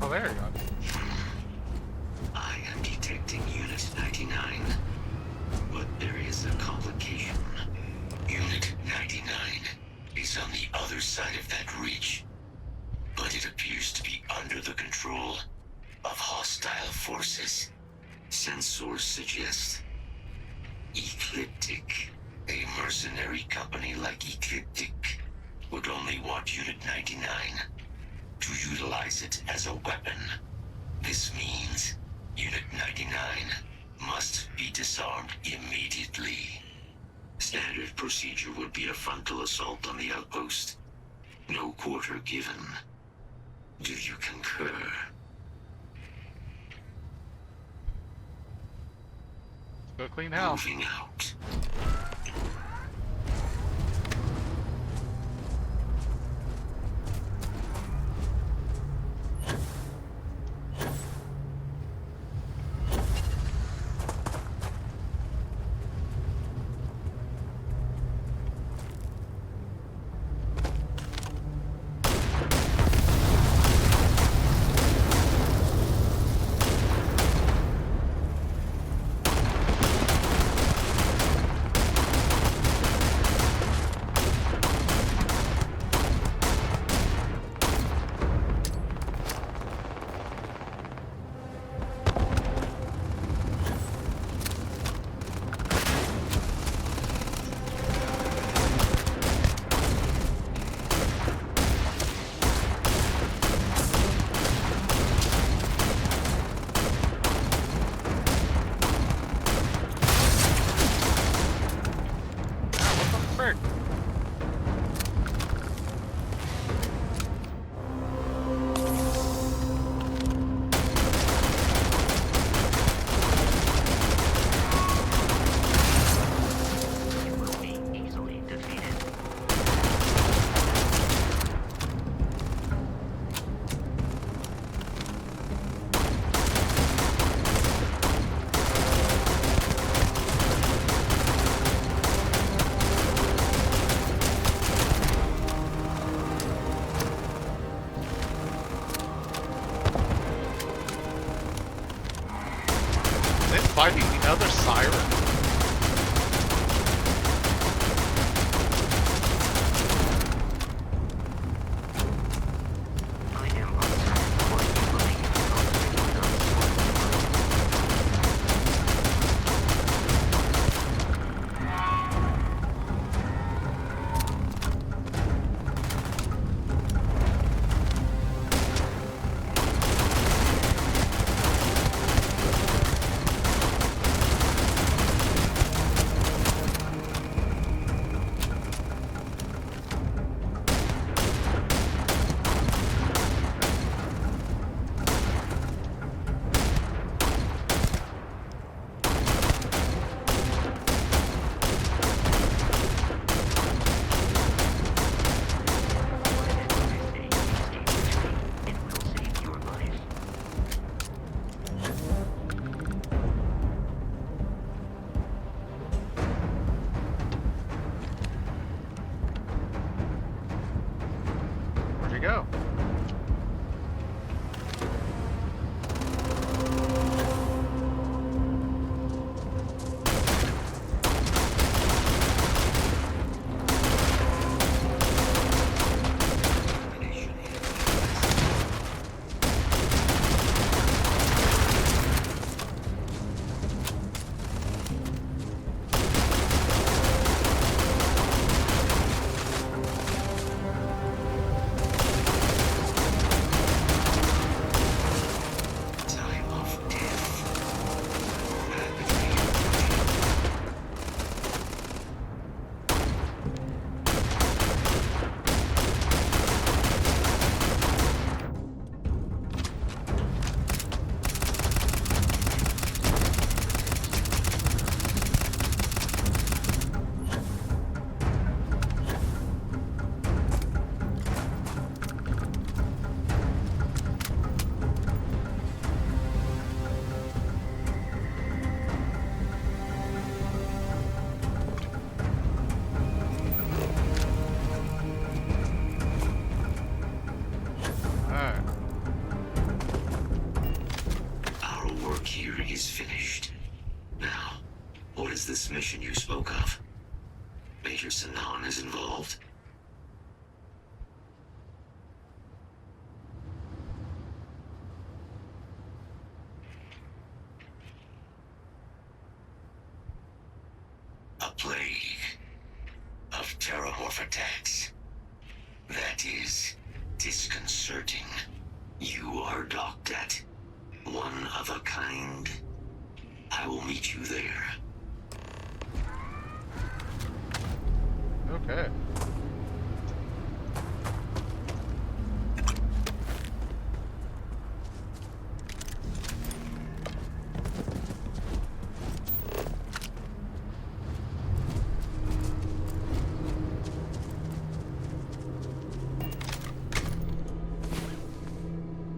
Oh, there you go.
I am detecting Unit 99, but there is a complication. Unit 99 is on the other side of that reach, but it appears to be under the control of hostile forces. Sensors suggest Ecliptic. A mercenary company like Ecliptic would only want Unit 99 to utilize it as a weapon. This means Unit 99 must be disarmed immediately. Standard procedure would be a frontal assault on the outpost. No quarter given. Do you concur?
Go clean house.
Moving out.
Fighting the other siren? Go.
this mission you spoke of? Major Sinan is involved? A plague of terramorph attacks. That is disconcerting. You are docked at one of a kind. I will meet you there.
Okay.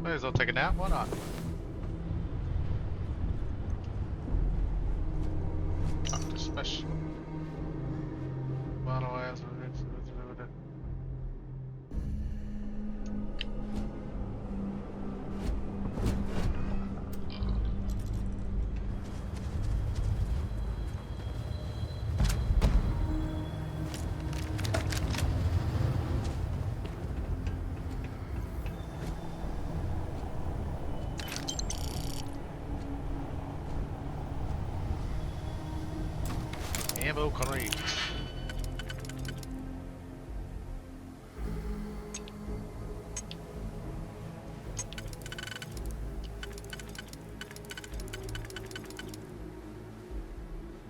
Might as well take a nap, why not? Doctor Special. Bottle as ammo crate.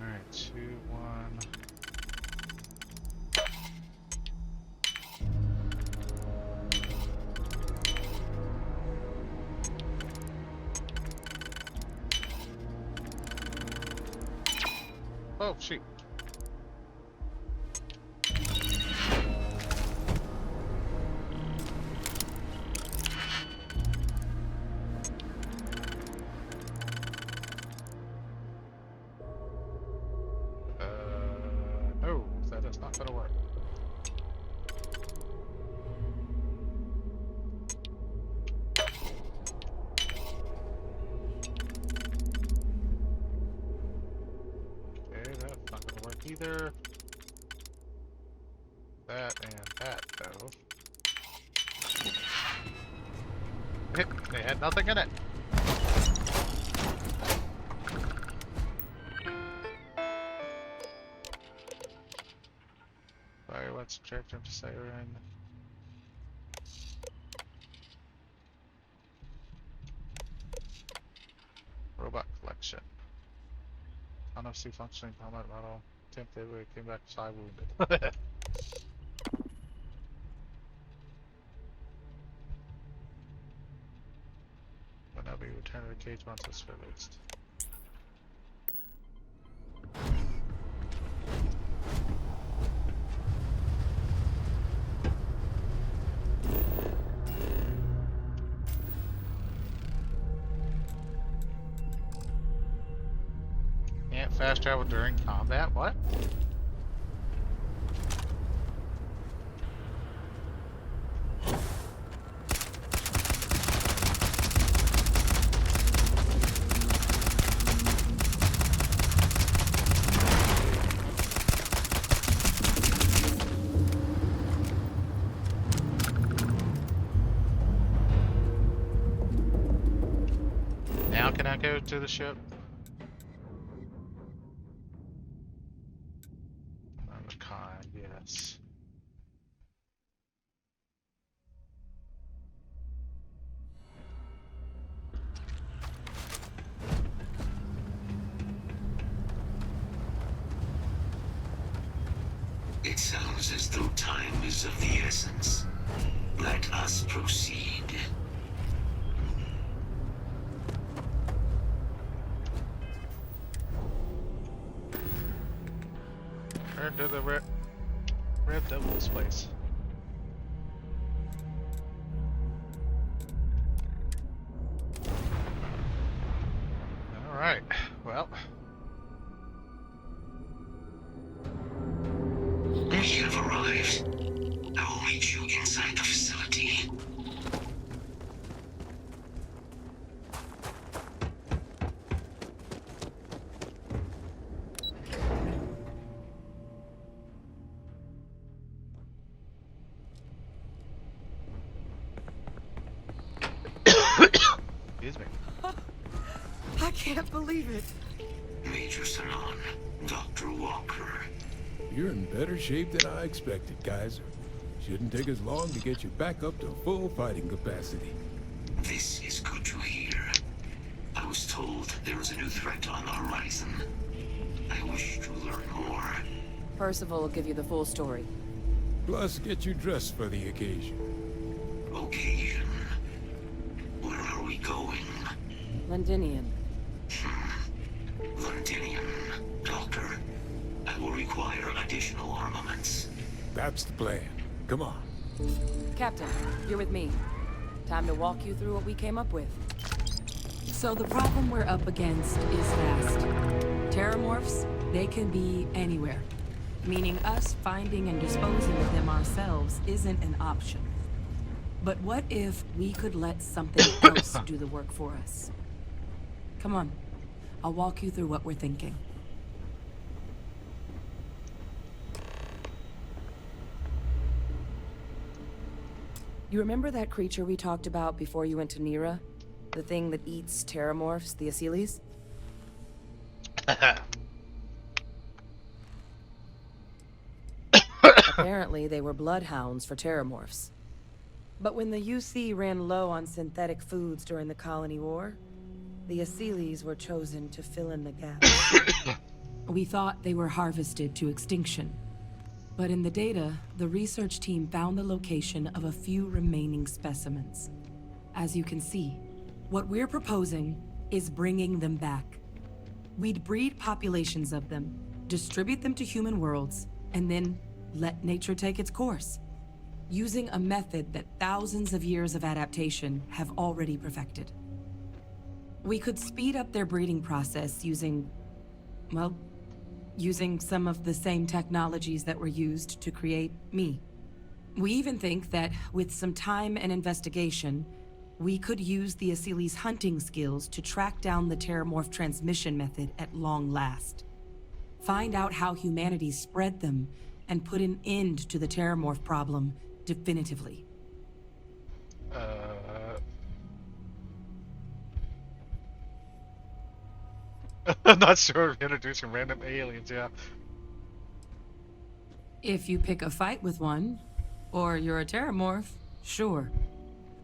Alright, 2, 1. Oh, shoot. No, that is not gonna work. Okay, that's not gonna work either. That and that, though. They had nothing in it. Sorry, what's objective to siren? Robot collection. NFC functioning combat model. Tempted, we came back side wounded. Will now be returned to the cage once it's released. Can't fast travel during combat? What? Now can I go to the ship? Of a kind, yes.
It sounds as though time is of the essence. Let us proceed.
Turn to the Red Devil's place. Alright, well.
You have arrived. I will meet you inside the facility.
can't believe it.
Major Sanon, Dr. Walker.
You're in better shape than I expected, Kaiser. Shouldn't take as long to get you back up to full fighting capacity.
This is good to hear. I was told there was a new threat on the horizon. I wish to learn more.
Percival will give you the full story.
Plus, get you dressed for the occasion.
Occasion? Where are we going?
Londinian.
Londinian. Doctor, I will require additional armaments.
That's the plan. Come on.
Captain, you're with me. Time to walk you through what we came up with.
So the problem we're up against is vast. Terramorphs, they can be anywhere. Meaning us finding and disposing of them ourselves isn't an option. But what if we could let something else do the work for us? Come on, I'll walk you through what we're thinking.
You remember that creature we talked about before you went to Nira? The thing that eats terramorphs, the Asylees? Apparently, they were bloodhounds for terramorphs. But when the UC ran low on synthetic foods during the Colony War, the Asylees were chosen to fill in the gaps.
We thought they were harvested to extinction. But in the data, the research team found the location of a few remaining specimens. As you can see, what we're proposing is bringing them back. We'd breed populations of them, distribute them to human worlds, and then let nature take its course, using a method that thousands of years of adaptation have already perfected. We could speed up their breeding process using, well, using some of the same technologies that were used to create me. We even think that with some time and investigation, we could use the Asylees' hunting skills to track down the terramorph transmission method at long last. Find out how humanity spread them and put an end to the terramorph problem definitively.
I'm not sure if introducing random aliens, yeah.
If you pick a fight with one, or you're a terramorph, sure.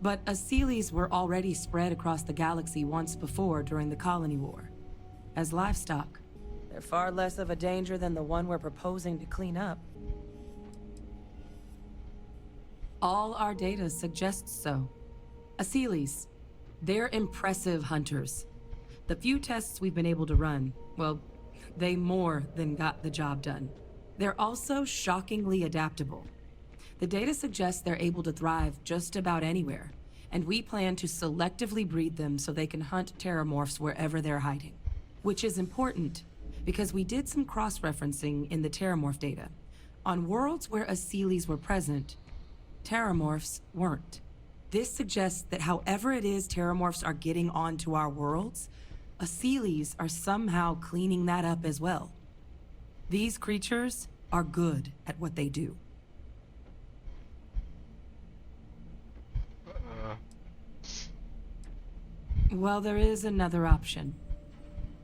But Asylees were already spread across the galaxy once before during the Colony War. As livestock.
They're far less of a danger than the one we're proposing to clean up.
All our data suggests so. Asylees, they're impressive hunters. The few tests we've been able to run, well, they more than got the job done. They're also shockingly adaptable. The data suggests they're able to thrive just about anywhere, and we plan to selectively breed them so they can hunt terramorphs wherever they're hiding. Which is important, because we did some cross-referencing in the terramorph data. On worlds where Asylees were present, terramorphs weren't. This suggests that however it is terramorphs are getting onto our worlds, Asylees are somehow cleaning that up as well. These creatures are good at what they do. Well, there is another option.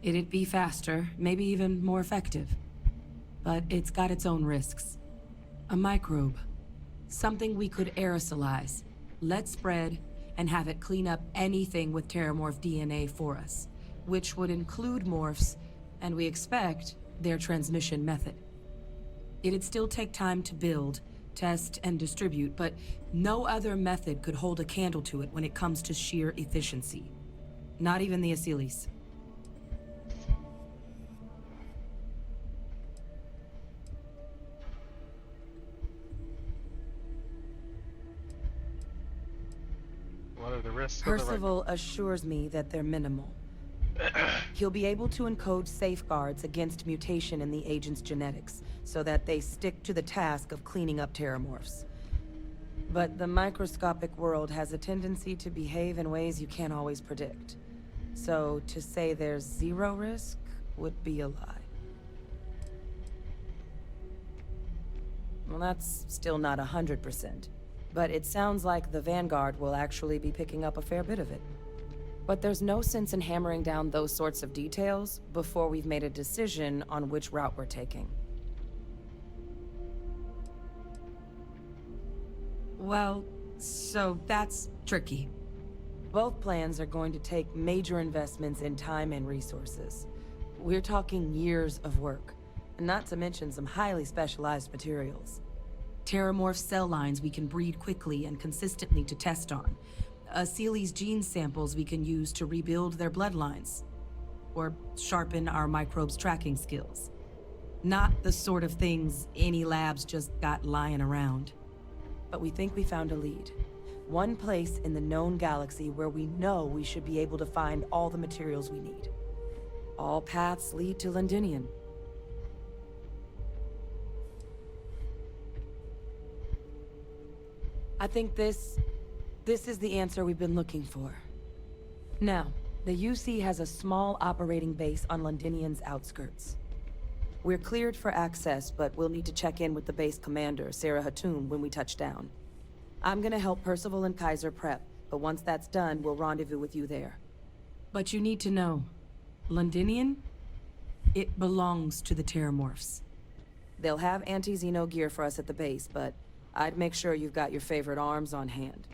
It'd be faster, maybe even more effective. But it's got its own risks. A microbe. Something we could aerosolize, let spread, and have it clean up anything with terramorph DNA for us. Which would include morphs, and we expect their transmission method. It'd still take time to build, test, and distribute, but no other method could hold a candle to it when it comes to sheer efficiency. Not even the Asylees.
What are the risks?
Percival assures me that they're minimal. He'll be able to encode safeguards against mutation in the agent's genetics, so that they stick to the task of cleaning up terramorphs. But the microscopic world has a tendency to behave in ways you can't always predict. So to say there's zero risk would be a lie. Well, that's still not 100%. But it sounds like the Vanguard will actually be picking up a fair bit of it. But there's no sense in hammering down those sorts of details before we've made a decision on which route we're taking.
Well, so that's tricky. Both plans are going to take major investments in time and resources. We're talking years of work, not to mention some highly specialized materials.
Terramorph cell lines we can breed quickly and consistently to test on. Seely's gene samples we can use to rebuild their bloodlines. Or sharpen our microbes tracking skills. Not the sort of things any labs just got lying around.
But we think we found a lead. One place in the known galaxy where we know we should be able to find all the materials we need.
All paths lead to Londinium.
I think this is the answer we've been looking for. Now, the UC has a small operating base on Londinium's outskirts. We're cleared for access, but we'll need to check in with the base commander, Sarah Hatoum, when we touch down. I'm gonna help Percival and Kaiser prep, but once that's done, we'll rendezvous with you there.
But you need to know, Londinium, it belongs to the Terramorphs.
They'll have anti-Xeno gear for us at the base, but I'd make sure you've got your favorite arms on hand.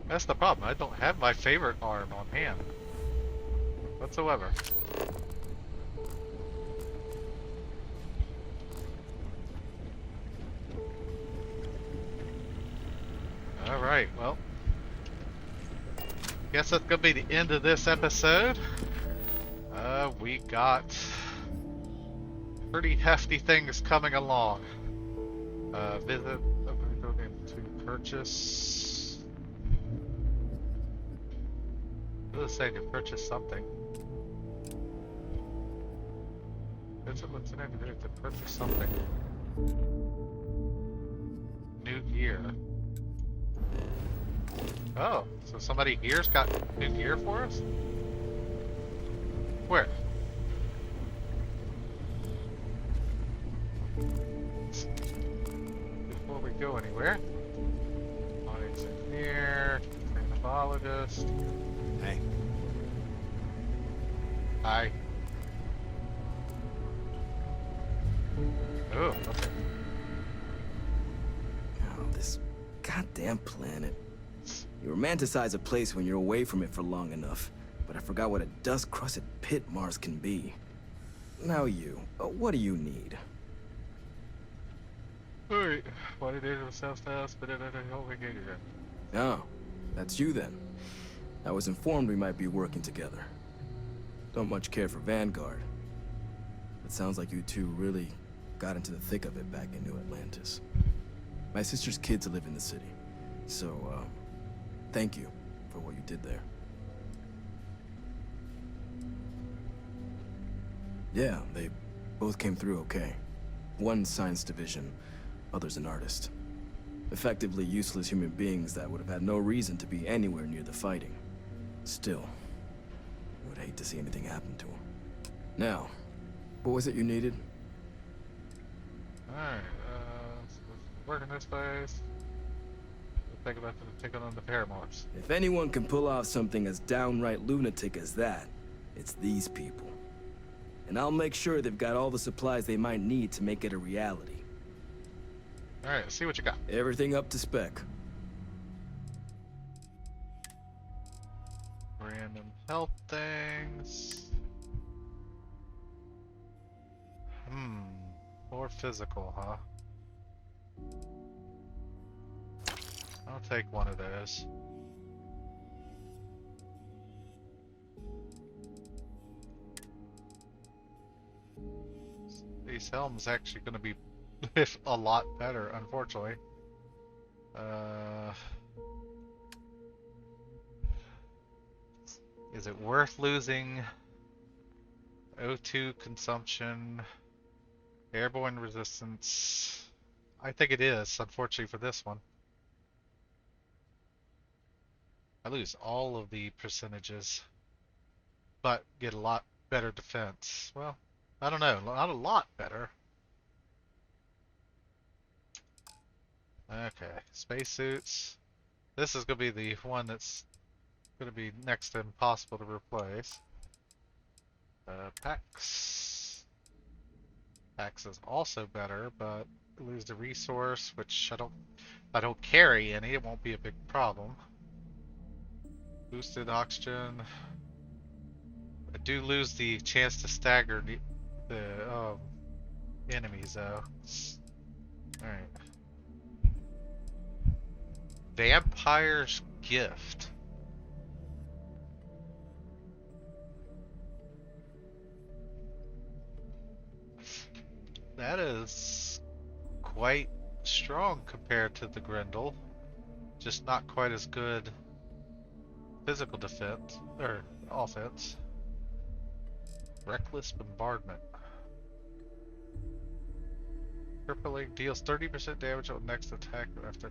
That's the problem. I don't have my favorite arm on hand whatsoever. Alright, well, guess that's gonna be the end of this episode. We got pretty hefty things coming along. Visit to purchase. What does it say to purchase something? Visit what's in it to purchase something. New gear. Oh, so somebody here's got new gear for us? Where? Before we go anywhere, Onyx in here, Trainobologist.
Hey.
Hi. Oh, okay.
Oh, this goddamn planet. You romanticize a place when you're away from it for long enough, but I forgot what a dust-crusted pit Mars can be. Now you, what do you need?
Alright, why did it self fast, but it again.
Oh, that's you then. I was informed we might be working together. Don't much care for Vanguard. It sounds like you two really got into the thick of it back in New Atlantis. My sister's kids live in the city, so, thank you for what you did there. Yeah, they both came through okay. One science division, other's an artist. Effectively useless human beings that would have had no reason to be anywhere near the fighting. Still, would hate to see anything happen to them. Now, what was it you needed?
Alright, working this place. Think about taking on the Terramorphs.
If anyone can pull off something as downright lunatic as that, it's these people. And I'll make sure they've got all the supplies they might need to make it a reality.
Alright, let's see what you got.
Everything up to spec.
Random health things. More physical, huh? I'll take one of those. These helms actually going to be a lot better, unfortunately. Is it worth losing O2 consumption, airborne resistance? I think it is, unfortunately, for this one. I lose all of the percentages, but get a lot better defense. Well, I don't know, not a lot better. Okay, spacesuits. This is going to be the one that's going to be next to impossible to replace. Pax. Pax is also better, but lose the resource, which if I don't carry any, it won't be a big problem. Boosted oxygen. I do lose the chance to stagger the enemies though. Alright. Vampire's Gift. That is quite strong compared to the Grendel. Just not quite as good physical defense, or offense. Reckless Bombardment. Crippling deals 30% damage on next attack after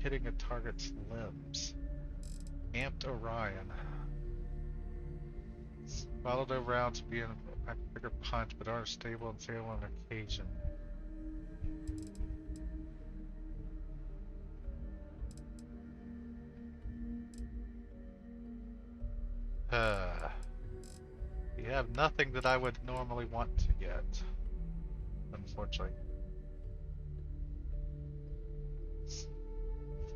hitting a target's limbs. Amped Orion. Followed around to be a bigger punch, but aren't stable and fail on occasion. You have nothing that I would normally want to get, unfortunately.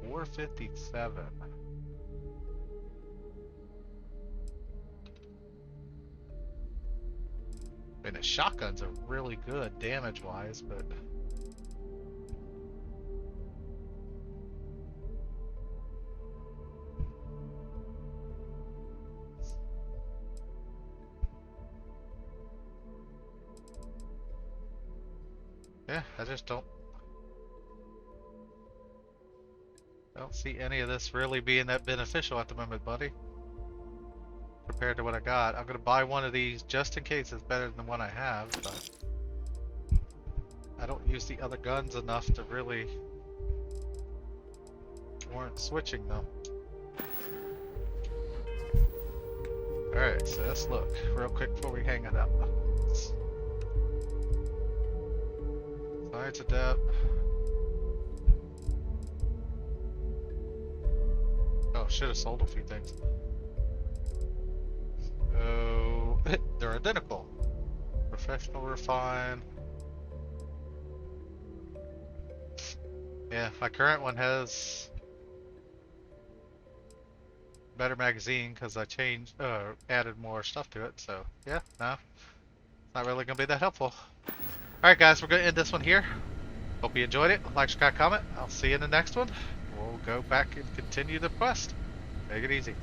457. And the shotguns are really good damage-wise, but yeah, I just don't see any of this really being that beneficial at the moment, buddy. Compared to what I got. I'm gonna buy one of these just in case it's better than the one I have, but I don't use the other guns enough to really warrant switching them. Alright, so let's look real quick before we hang it up. Science Adept. Oh, should have sold a few things. Oh, they're identical. Professional Refine. Yeah, my current one has better magazine because I changed, added more stuff to it. So yeah, no, it's not really gonna be that helpful. All right, guys, we're gonna end this one here. Hope you enjoyed it. Like, subscribe, comment. I'll see you in the next one. We'll go back and continue the quest. Take it easy.